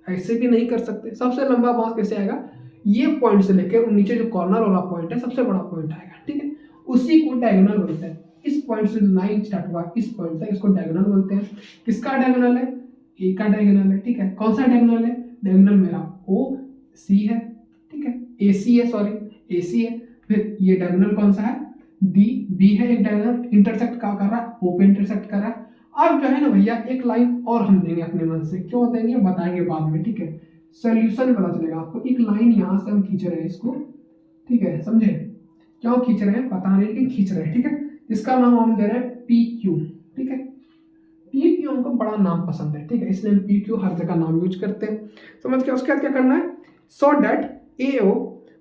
ऐसे भी नहीं कर सकते, सबसे लंबा बांस कैसे आएगा, ये पॉइंट से लेकर नीचे जो कॉर्नर वाला पॉइंट है सबसे बड़ा पॉइंट आएगा, ठीक है। उसी को डायगोनल बोलते हैं। इस पॉइंट से लाइन स्टार्ट हुआ इस पॉइंट तक, इसको डायगोनल बोलते हैं। किसका डायगोनल है, ए का डायगोनल है, ठीक है। कौन सा डायगोनल है, डायगोनल मेरा ओ सी है, ठीक है, ए सी है, सॉरी ए सी है। फिर ये डायगोनल कौन सा है, डी बी है, एक डायगोनल इंटरसेक्ट का कर रहा है, ओ पे इंटरसेक्ट कर रहा है। अब जो है ना भैया एक लाइन और हम देंगे अपने मन से, क्यों देंगे बताएंगे बाद में, ठीक है। सोल्यूशन पता चलेगा आपको। एक लाइन यहाँ से हम खींच रहे हैं इसको, ठीक है, समझे, क्यों खींच रहे हैं पता नहीं, लेकिन खींच रहे हैं, ठीक है। इसका नाम हम दे रहे हैं पी क्यू, ठीक है। पी क्यू हमको बड़ा नाम पसंद है, ठीक है, इसलिए हम पी क्यू हर जगह नाम यूज करते हैं, समझ के। उसके बाद क्या करना है, so that A O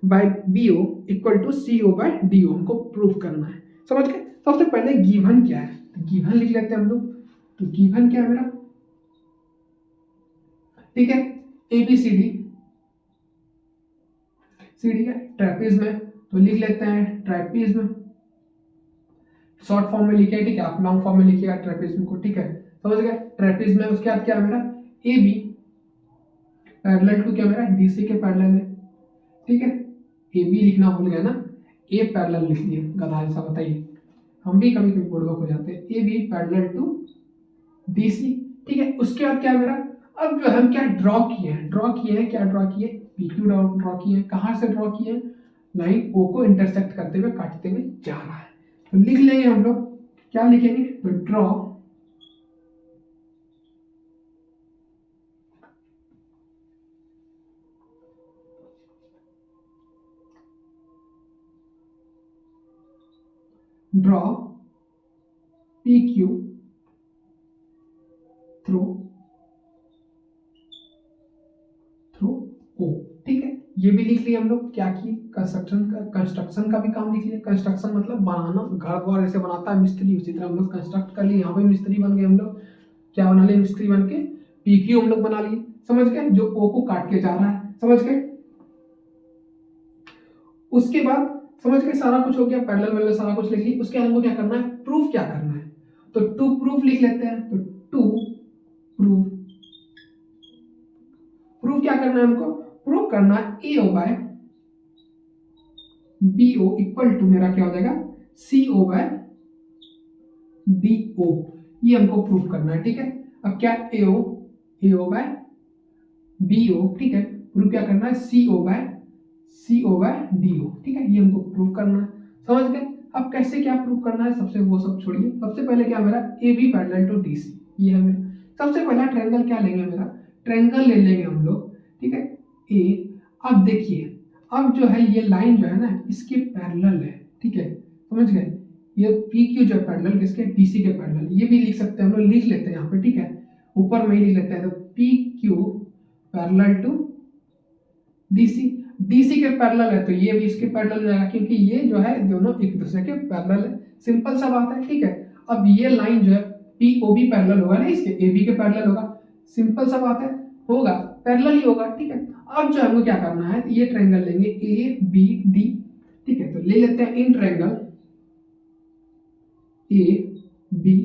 by B O equal to C O by D O हमको प्रूव करना है, समझ के। सबसे पहले गिवन क्या है, तो गिवन लिख लेते हैं हम लोग। तो गिवन क्या है मेरा, ठीक है, A B C D, C D है ट्रेपीज में, तो लिख लेते हैं ट्रेपीज में, शॉर्ट फॉर्म में लिखे, ठीक है, आप लॉन्ग फॉर्म में लिखिएगा ट्रेपीज को, ठीक है, समझ गए। ट्रेपीज में उसके बाद क्या है मेरा, ए बी पैरेलल टू क्या मेरा डी सी के पैरेलल है, ठीक है। ए बी लिखना भूल गया ना, ए पैरेलल लिख दिए, गधा जैसा, बताइए, हम भी कभी कभी बुड़बक हो जाते हैं। A B parallel to D C, ठीक है। उसके बाद क्या मेरा, अब जो हम क्या ड्रॉ किए हैं, क्या ड्रॉ किए, पी क्यू ड्रॉ किए, कहाँ से ड्रॉ किए, लाइन ओ को इंटरसेक्ट करते हुए काटते हुए जा रहा है। तो लिख लेंगे हम लोग, क्या लिखेंगे, तो draw draw P Q through O, ठीक है। ये भी लिख लिया हम लोग, क्या की कंस्ट्रक्शन का भी काम लिख लिया। कंस्ट्रक्शन मतलब बनाना, घर द्वार जैसे बनाता है मिस्त्री, उसी तरह हम लोग कंस्ट्रक्ट कर लिए, यहाँ पे मिस्त्री बन गए हम लोग, क्या बना लिए, मिस्त्री बन के पी क्यू हम लोग बना लिए, समझ गए, जो ओ को काट के जा रहा है, समझ गए। उसके बाद समझ के सारा कुछ हो गया, पैरेलल में सारा कुछ लिख लिया। उसके बाद हमको क्या करना है, प्रूफ क्या करना है, तो टू प्रूफ लिख लेते हैं। तो टू प्रूफ, प्रूफ क्या करना है हमको, प्रूफ करना है A O by B O equal to मेरा क्या हो जाएगा, सी ओ बाय डी ओ, ये हमको प्रूफ करना है, ठीक है। अब क्या ए ओ बाय बी ओ, ठीक है, प्रूफ क्या करना है, सी ओ बाय डी ओ, ठीक है, ये हमको प्रूफ करना है, समझ गए। अब कैसे क्या प्रूफ करना है, सबसे वो सब छोड़िए, सबसे पहले क्या मेरा A B parallel to D C, ये है मेरा। सबसे पहला ट्रायंगल क्या लेंगे, मेरा ट्रायंगल ले लेंगे हम लोग, ठीक है, ए। अब देखिए, अब जो है ये लाइन जो है ना इसके पैरेलल है, ठीक है, समझ गए। ये पी क्यू जो पैरेलल किसके, डी सी के पैरेलल, ये भी लिख सकते हैं हम लोग, लिख लेते हैं यहाँ पे, ठीक है, ऊपर में ही लिख लेते हैं। तो P Q parallel to DC, DC के पैरेलल है तो ये भी इसके पैरेलल जाएगा, क्योंकि ये जो है दोनों एक दूसरे के पैरेलल है, सिंपल सा बात है, ठीक है। अब ये लाइन जो है पी ओ बी पैरेलल होगा ना, इसके ए बी के पैरेलल होगा, सिंपल सा बात है, होगा पैरेलल ही होगा, ठीक है। अब जो हमको क्या करना है, ये ट्रायंगल लेंगे ए बी डी, ठीक है, तो ले लेते हैं in triangle A B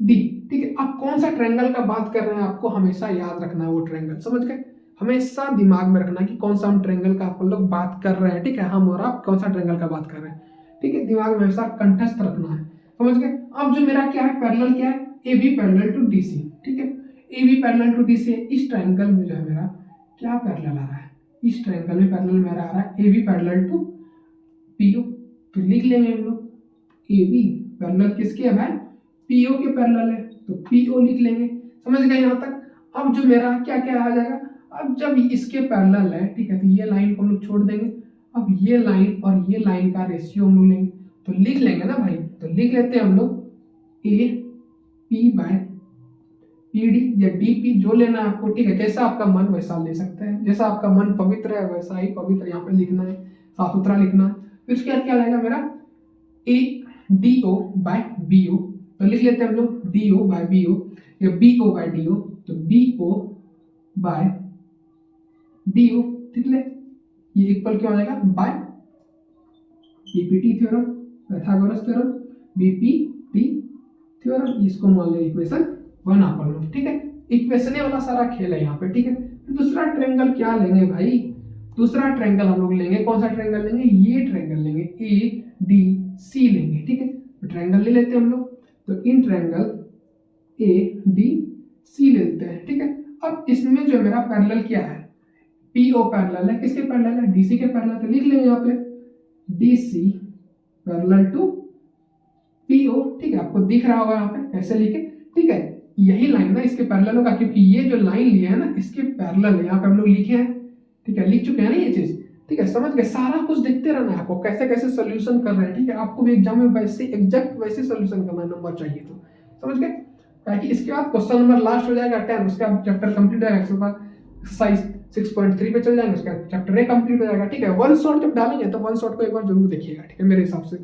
D, ठीक है। अब कौन सा ट्रायंगल का बात कर रहे हैं आपको हमेशा याद रखना है, वो ट्रायंगल, समझ गए, हमेशा दिमाग में रखना कि कौन सा हम ट्रायंगल का आप लोग बात कर रहे हैं, ठीक है, हम और आप कौन सा ट्रायंगल का बात कर रहे हैं, ठीक है, दिमाग में हमेशा कंठस्थ रखना है, समझ गए। अब जो मेरा क्या है पैरेलल, क्या है, A B parallel to D C, ठीक है, A B parallel to D C. इस ट्रायंगल में जो है मेरा क्या पैरेलल आ रहा है, इस ट्रायंगल में पैरेलल मेरा आ रहा है A B parallel to P O, तो लिख लेंगे हम लोग ए बी पैरेलल किसके है भाई, पी ओ के पैरेलल है, तो पी ओ लिख लेंगे, समझ गए यहाँ तक। अब जो मेरा क्या क्या आ जाएगा, अब जब इसके पैरेलल है, ठीक है, तो ये लाइन को हम लोग छोड़ देंगे। अब ये लाइन और ये लाइन का रेशियो हम लोग लेंगे, तो लिख लेंगे ना भाई, तो लिख लेते हैं हम लोग A P by P D या डी पी, जो लेना है आपको, ठीक है, जैसा आपका मन वैसा ले सकते हैं, जैसा आपका मन पवित्र है वैसा ही पवित्र यहाँ पे लिखना है, साफ सुथरा लिखना है। फिर उसके बाद क्या रहेगा मेरा A D O by B O, तो लिख लेते हैं हम लोग D O by B O या B O by D O, तो B O by D O, ठीक है, ये इक्वल क्या हो जाएगा by PPT theorem, Pythagoras theorem, BPT theorem, इसको मान लें इक्वेशन 1 आप पढ़ लो। ठीक है, इक्वेशन वाला सारा खेल है यहाँ पे। ठीक है, दूसरा ट्रायंगल क्या लेंगे भाई? दूसरा ट्रायंगल हम लोग लेंगे, कौन सा ट्रायंगल लेंगे? ये ट्रायंगल लेंगे, ए डी सी लेंगे। ठीक है, तो ट्रायंगल ले लेते हैं हम लोग। तो इन ट्रायंगल ए डी सी ले लेते हैं। ठीक है, अब इसमें जो मेरा पैरेलल क्या है? पीओ पैरेलल है। किसके पैरेलल है? डीसी के पैरेलल। तो लिख लेंगे यहाँ पे डीसी पैरेलल टू पीओ। ठीक है, आपको दिख रहा होगा यहाँ पे कैसे लिखे। ठीक है, यही लाइन ना इसके पैरेलल होगा, क्योंकि ये जो लाइन लिया है ना इसके पैरेलल है। यहाँ पे हम लोग लिखे हैं। ठीक है, लिख चुके हैं ना ये चीज। ठीक है, समझ गए? सारा कुछ देखते रहना है आपको, कैसे कैसे सोल्यूशन कर रहे हैं। ठीक है, आपको भी एग्जाम में वैसे एग्जैक्ट वैसे सोल्यूशन करना है, नंबर चाहिए तो। समझ गए? ताकि इसके बाद क्वेश्चन नंबर लास्ट हो जाएगा 10, उसके बाद चैप्टर कंप्लीट हो जाएगा, उसके बाद एक्सरसाइज 6.3 पे चल जाएंगे, उसके बाद चैप्टर ए कंप्लीट हो जाएगा। ठीक है, वन शॉट जब डालेंगे तो वन शॉट को एक बार जरूर देखिएगा। ठीक है, मेरे हिसाब से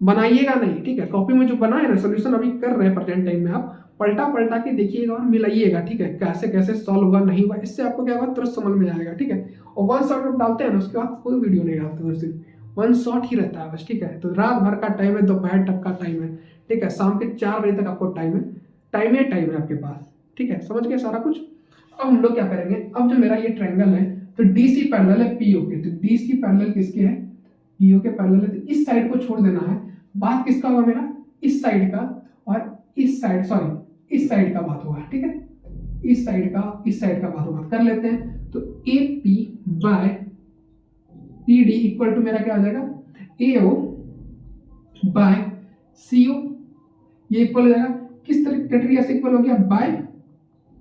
बनाइएगा नहीं। ठीक है, कॉपी में जो बनाए ना सोल्यूशन अभी कर रहे हैं प्रेजेंट टाइम में, आप पलटा पलटा के देखिएगा और मिलाइएगा। ठीक है, कैसे कैसे सॉल्व हुआ नहीं हुआ, इससे आपको क्या होगा, तुरंत समझ में आएगा। ठीक है, और वन शॉट जब डालते हैं ना उसके बाद कोई वीडियो नहीं डालते हैं, सिर्फ वन शॉट ही रहता है बस। ठीक है, तो रात भर का टाइम है, दोपहर तक का टाइम है। ठीक है, शाम के 4 बजे तक आपको टाइम है, टाइम है आपके पास। ठीक है, समझ गए सारा कुछ। अब हम लोग क्या करेंगे, अब जो मेरा ये ट्रायंगल है तो डीसी पैरेलल है पीओ के, तो डीसी पैरेलल किसके है? पीओ के पैरेलल है। तो इस साइड को छोड़ देना है, बात किसका होगा मेरा? इस साइड का, और इस साइड, सॉरी इस साइड का बात होगा। ठीक है, इस साइड का बात होगा, कर लेते हैं। तो A P by P D equal to मेरा क्या आ जाएगा? ए ओ बाय सी ओ, ये इक्वल हो जाएगा किस क्राइटेरिया से इक्वल हो गया? By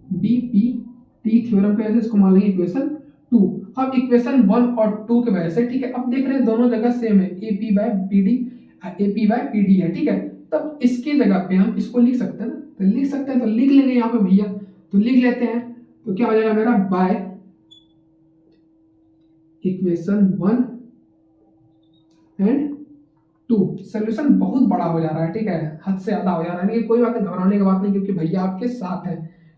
B P T theorem की वजह से इसको मान लेंगे इक्वेशन 2। अब इक्वेशन 1 और 2 की वजह से, ठीक है, अब देख रहे हैं दोनों जगह सेम है, A P by B D, A P by P D है। ठीक है, तब इसकी जगह पे हम इसको लिख सकते हैं ना, तो लिख सकते हैं, तो लिख लेंगे यहाँ पे भैया। तो लिख लेते हैं, तो क्या हो जाएगा मेरा? By equation 1 and 2। सोल्यूशन बहुत बड़ा हो जा रहा है। ठीक है, हद से ज्यादा हो जा रहा है, लेकिन कोई बात नहीं, घबराने की बात नहीं, क्योंकि भैया आपके साथ है।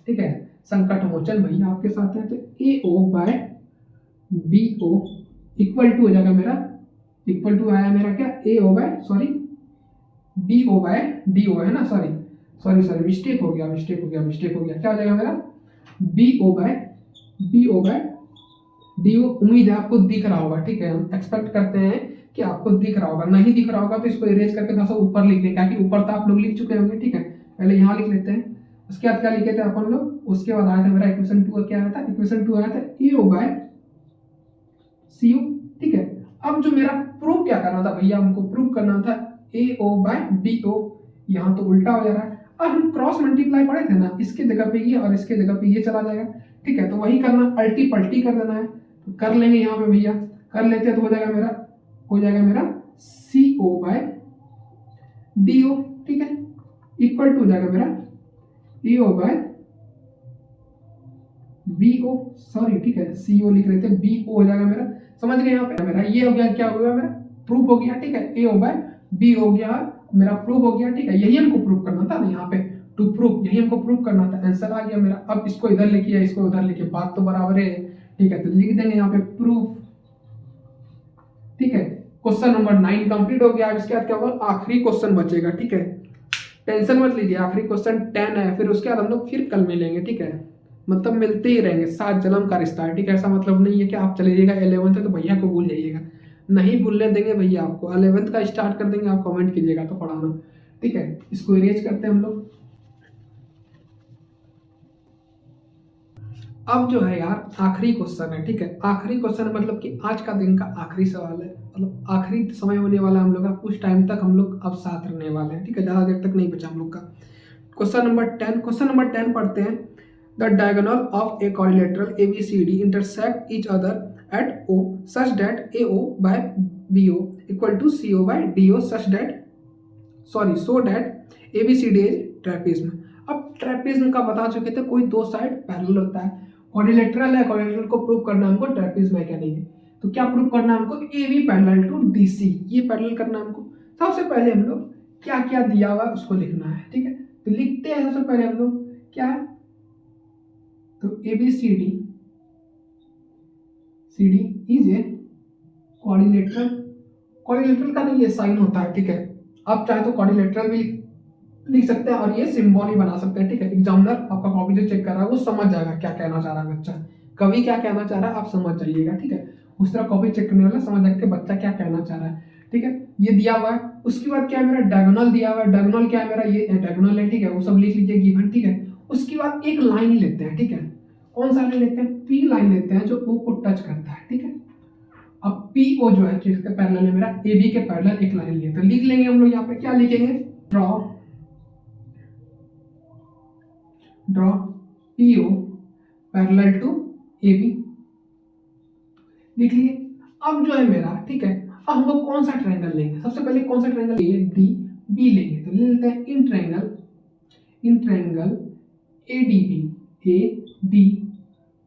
ठीक है, संकट मोचन भैया आपके साथ है। तो A O by B O equal to हो जाएगा मेरा, इक्वल टू आया मेरा क्या? A O by, sorry B O by D O है ना, सॉरी सॉरी सॉरी मिस्टेक हो गया, क्या हो जाएगा मेरा? B O by D O. उम्मीद है आपको दिख रहा होगा। ठीक है, हम एक्सपेक्ट करते हैं कि आपको दिख रहा होगा। नहीं दिख रहा होगा तो इसको इरेज करके थोड़ा सा ऊपर लिख लें, ताकि ऊपर तो आप लोग लिख चुके होंगे। ठीक है, पहले यहाँ लिख लेते हैं। उसके बाद क्या लिखे थे अपन लोग? उसके बाद आया था मेरा इक्वेशन 2, क्या आया था? इक्वेशन 2 आया था ए ओ बाय सी ओ। ठीक है, अब जो मेरा प्रूफ क्या करना था भैया, हमको प्रूफ करना था ए ओ बाय बी ओ। यहाँ तो उल्टा हो जा रहा है। अब हम क्रॉस मल्टीप्लाई पढ़े थे ना, इसके जगह पे ये और इसके जगह पे ये चला जाएगा। ठीक है, तो वही करना, अल्टी पल्टी कर देना है। तो कर लेंगे यहाँ पे भैया, कर लेते हैं, तो हो जाएगा मेरा सी ओ बाय डी ओ। ठीक है, इक्वल टू हो जाएगा मेरा A O by B O, sorry ठीक है सी ओ लिख रहे थे, बी ओ हो जाएगा मेरा। समझ गए? यहाँ पे मेरा ये हो गया, क्या हो गया मेरा? प्रूफ हो गया। ठीक है, ए ओ बाय बी हो गया, मेरा प्रूफ हो गया। ठीक है, यही हमको प्रूफ करना था ना, यहाँ पे टू प्रूफ, यही हमको प्रूफ करना था। आंसर आ गया मेरा। अब इसको इधर लिखिए, इसको उधर लिखिए, बात तो बराबर है। ठीक है, तो लिख देंगे यहाँ पे प्रूफ। ठीक है, क्वेश्चन नंबर 9 कंप्लीट हो गया। अब इसके बाद क्या होगा? आखिरी क्वेश्चन बचेगा। ठीक है, टेंशन मत लीजिए, आखिरी क्वेश्चन 10 है, फिर उसके बाद हम लोग फिर कल मिलेंगे। ठीक है, मतलब मिलते ही रहेंगे, 7 जन्म का रिश्ता है। ठीक है, ऐसा मतलब नहीं है कि आप चले जाइएगा 11th है तो भैया को भूल जाइएगा, नहीं भूलने देंगे भैया आपको। 11th का स्टार्ट कर देंगे, आप कमेंट कीजिएगा तो पढ़ाना। ठीक है, इसको इरेज करते हैं हम लोग। अब जो है यार आखिरी क्वेश्चन है। ठीक है, आखिरी क्वेश्चन मतलब कि आज का दिन का आखिरी सवाल है, मतलब आखिरी समय होने वाला हम लोग का, कुछ टाइम तक हम लोग अब साथ रहने वाले हैं। ठीक है, ज़्यादा देर तक नहीं बचा हम लोग का। क्वेश्चन नंबर 10 पढ़ते हैं। The diagonal of a quadrilateral ABCD intersect each other at O such that AO by BO equal to CO by DO such that so that ABCD is trapezium। अब ट्रेपेजियम का बता चुके थे, कोई दो side parallel होता है, quadrilateral है, क्वाड्रिलेटरल को प्रूव करना हमको ट्रेपेजियम है क्या नहीं है। तो क्या प्रूव करना है हमको? AB पैरेलल टू DC, ये पैरेलल करना है हमको। सबसे पहले हम लोग क्या क्या दिया हुआ उसको लिखना है। ठीक है, तो लिखते हैं सबसे पहले हम लोग क्या है, तो ABCD is a quadrilateral quadrilateral का नहीं ये साइन होता है, ठीक है। आप चाहे तो क्वाड्रिलेटरल भी लिख सकते हैं और ये सिंबल ही बना सकते हैं, ठीक है। एग्जामिनर आपका कॉपी जो चेक कर रहा है वो समझ जाएगा क्या कहना चाह रहा है बच्चा, कवि क्या कहना चाह रहा है आप समझ जाइएगा, ठीक है। उस तरह कॉपी चेक करने वाला समझ जाएगा कि बच्चा क्या कहना चाह रहा है, ठीक है। ये दिया हुआ है, उसके बाद क्या है मेरा डायगोनल दिया हुआ है, डायगोनल क्या है मेरा ये डायगोनल है, ठीक है। वो सब लिख लीजिए गिवन, ठीक है। उसके बाद एक लाइन लेते हैं, ठीक है। कौन सा लाइन लेते हैं, पी लाइन लेते हैं जो ओ को टच करता है, ठीक है। अब पी ओ जो है किसके पैरेलल है मेरा, ए बी के पैरेलल एक लाइन लिए तो लिख लेंगे हम लोग यहाँ पे क्या लिखेंगे, draw P O parallel to A B, लिख लिए। अब जो है मेरा, ठीक है, अब हम लोग कौन सा ट्रायंगल लेंगे, सबसे पहले कौन सा ट्रायंगल, ए डी बी लेंगे तो ले लेते हैं in triangle A D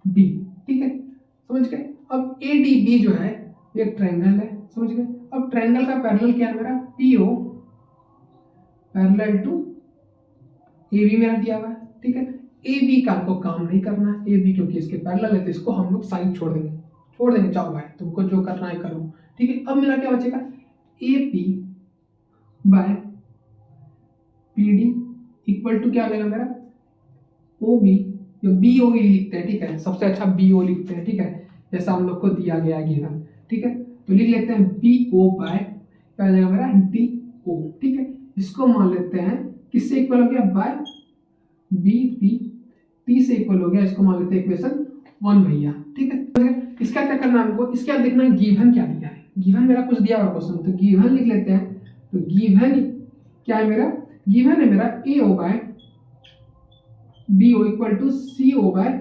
B, ठीक है, समझ गए। अब ए डी बी जो है ये ट्रायंगल है, समझ गए। अब ट्रायंगल का पैरेलल क्या है मेरा, P O parallel to A B मेरा दिया हुआ है, ठीक है। ए बी का आपको काम नहीं करना है, ए बी क्योंकि इसके पैरेलल है तो इसको हम लोग साइड छोड़ देंगे, जाओ भाई तुमको जो करना है करो, ठीक है। अब मेरा क्या बचेगा, A P by P D equal to क्या आ जाएगा मेरा, ओ बी, जो बी ओ लिखते हैं, ठीक है, सबसे अच्छा बी ओ लिखते हैं, ठीक है, जैसा हम लोग को दिया गया गिवन, ठीक है। तो लिख लेते हैं बी ओ बाय क्या आ जाएगा मेरा डी ओ, ठीक है। इसको मान लेते हैं किससे इक्वल हो गया, बाय बी पी टी से इक्वल हो गया, इसको मान लेते हैं इक्वेशन 1 भैया, ठीक है। इसका क्या करना है हमको, इसका देखना है गिवन क्या दिया है, गिवन मेरा कुछ दिया हुआ क्वेश्चन, तो गिवन लिख लेते हैं। तो गिवन क्या है मेरा, गिवन है मेरा A O by B O equal to C O by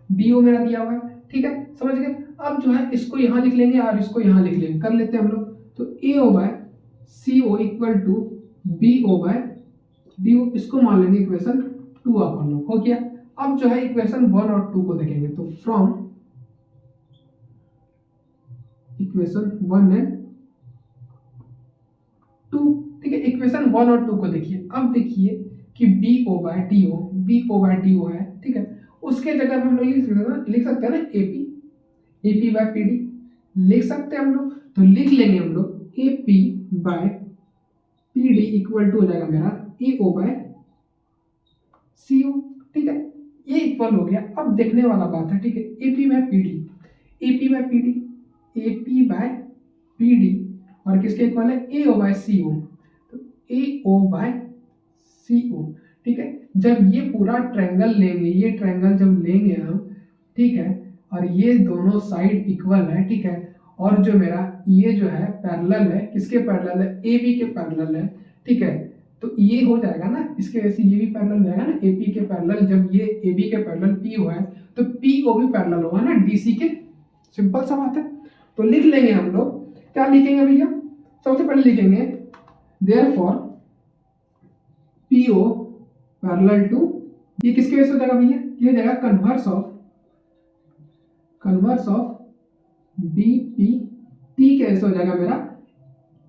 D O मेरा दिया हुआ है, ठीक है, समझ गए। अब जो है इसको यहाँ लिख लेंगे और इसको यहाँ लिख लेंगे, कर लेते हैं हम लोग। तो A O by C O equal to B O by D O, इसको मान लेंगे इक्वेशन 2 अपन लोग, हो गया। अब जो है इक्वेशन 1 और 2 को देखेंगे, तो फ्रॉम इक्वेशन 1 एंड 2, ठीक है। इक्वेशन 1 और 2 को देखिए, अब देखिए कि B O by D O है, ठीक है। उसके जगह पे हम लोग लिख सकते हैं ना A P by P D लिख सकते हैं हम लोग, तो लिख लेंगे हम लोग A P by P D equal to हो जाएगा मेरा ए ओ बाय सी ओ, ठीक है। ये इक्वल हो गया। अब देखने वाला बात है, ठीक है, A P by P D और किसके इक्वल है, ए ओ बाय सी ओ, तो ए ओ बाय सी ओ, ठीक है। जब ये पूरा ट्रायंगल लेंगे, ये ट्रायंगल जब लेंगे हम, ठीक है, और ये दोनों साइड इक्वल है, ठीक है, और जो मेरा ये जो है पैरेलल है, किसके पैरेलल है, ए बी के पैरेलल है, ठीक है। तो ये हो जाएगा ना, इसके वजह से ये भी पैरेलल हो जाएगा ना, ए पी के पैरेलल, जब ये ए बी के पैरेलल पी ओ है तो पी ओ भी पैरेलल होगा ना डी सी के, सिंपल सा बात है। तो लिख लेंगे हम लोग, क्या लिखेंगे भैया, सबसे पहले लिखेंगे therefore P O parallel to, ये किसके वजह से हो जाएगा भैया, ये हो जाएगा converse of B P T के वजह से हो जाएगा मेरा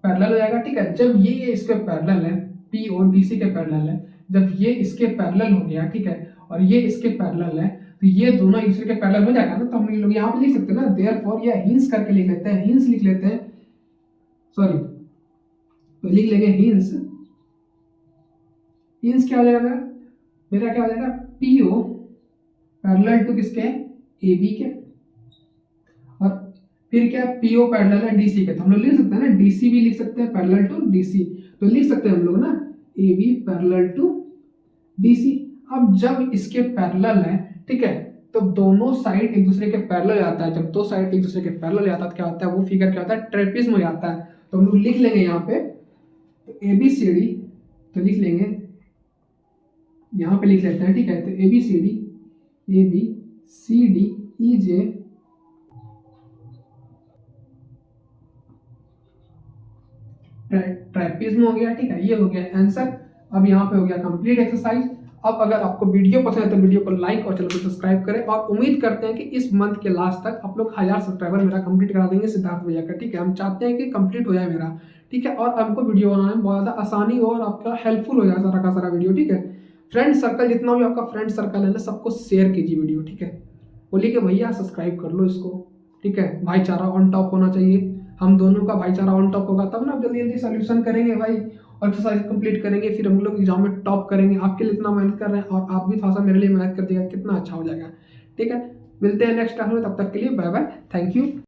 पैरेलल हो जाएगा, ठीक है। जब ये इसके पैरेलल है, पी ओ डी सी के पैरेलल है, जब ये इसके पैरेलल हो गया, ठीक है, और ये इसके पैरेलल है, तो ये दोनों एक दूसरे के पैरेलल हो जाएगा ना, तो हम लोग यहाँ पे लिख सकते हैं ना देयरफॉर, या हिंस करके लिख लेते हैं, हिंस लिख लेते हैं, सॉरी, तो लिख लेंगे हिंस क्या हो जाएगा मेरा क्या हो जाएगा, पी ओ पैरेलल टू किसके, ए बी के, और फिर क्या पी ओ पैरेलल है डी सी के, तो हम लोग लिख सकते हैं ना डी सी भी लिख सकते हैं पैरेलल टू डी सी, तो लिख सकते हैं हम लोग ना A B parallel to D C. अब जब इसके पैरेलल है, ठीक है, तो दोनों साइड एक दूसरे के पैरेलल आता है, जब दो साइड एक दूसरे के पैरेलल आता है तो क्या होता है, वो फिगर क्या होता है, ट्रेपिज्म हो जाता है। तो हम लोग लिख लेंगे यहाँ पे, तो ए बी सी डी, तो लिख लेंगे यहाँ पे लिख लेते हैं, ठीक है। तो A B C D is a trapezium हो गया, ठीक है, ये हो गया आंसर। अब यहाँ पे हो गया कंप्लीट एक्सरसाइज। अब अगर आपको वीडियो पसंद है तो वीडियो को लाइक और चैनल को सब्सक्राइब करें, और उम्मीद करते हैं कि इस मंथ के लास्ट तक आप लोग 1000 सब्सक्राइबर मेरा कंप्लीट करा देंगे सिद्धार्थ भैया का, ठीक है। हम चाहते हैं कि कंप्लीट हो जाए मेरा, ठीक है, और हमको वीडियो बनाने में बहुत ज़्यादा आसानी हो और आपका हेल्पफुल हो जाए सारा का सारा वीडियो, ठीक है। फ्रेंड सर्कल जितना भी आपका फ्रेंड सर्कल है ना, सबको शेयर कीजिए वीडियो, ठीक है। बोलिए कि भैया सब्सक्राइब कर लो इसको, ठीक है। भाईचारा ऑन टॉप होना चाहिए, हम दोनों का भाईचारा ऑन टॉप होगा तब ना जल्दी जल्दी सोल्यूशन करेंगे भाई, और एक्सरसाइज कंप्लीट करेंगे, फिर हम लोग एग्जाम में टॉप करेंगे। आपके लिए इतना मेहनत कर रहे हैं और आप भी थोड़ा सा मेरे लिए मेहनत कर दिएगा, कितना अच्छा हो जाएगा। ठीक है, मिलते हैं नेक्स्ट क्लास में, तब तक के लिए बाय बाय, थैंक यू।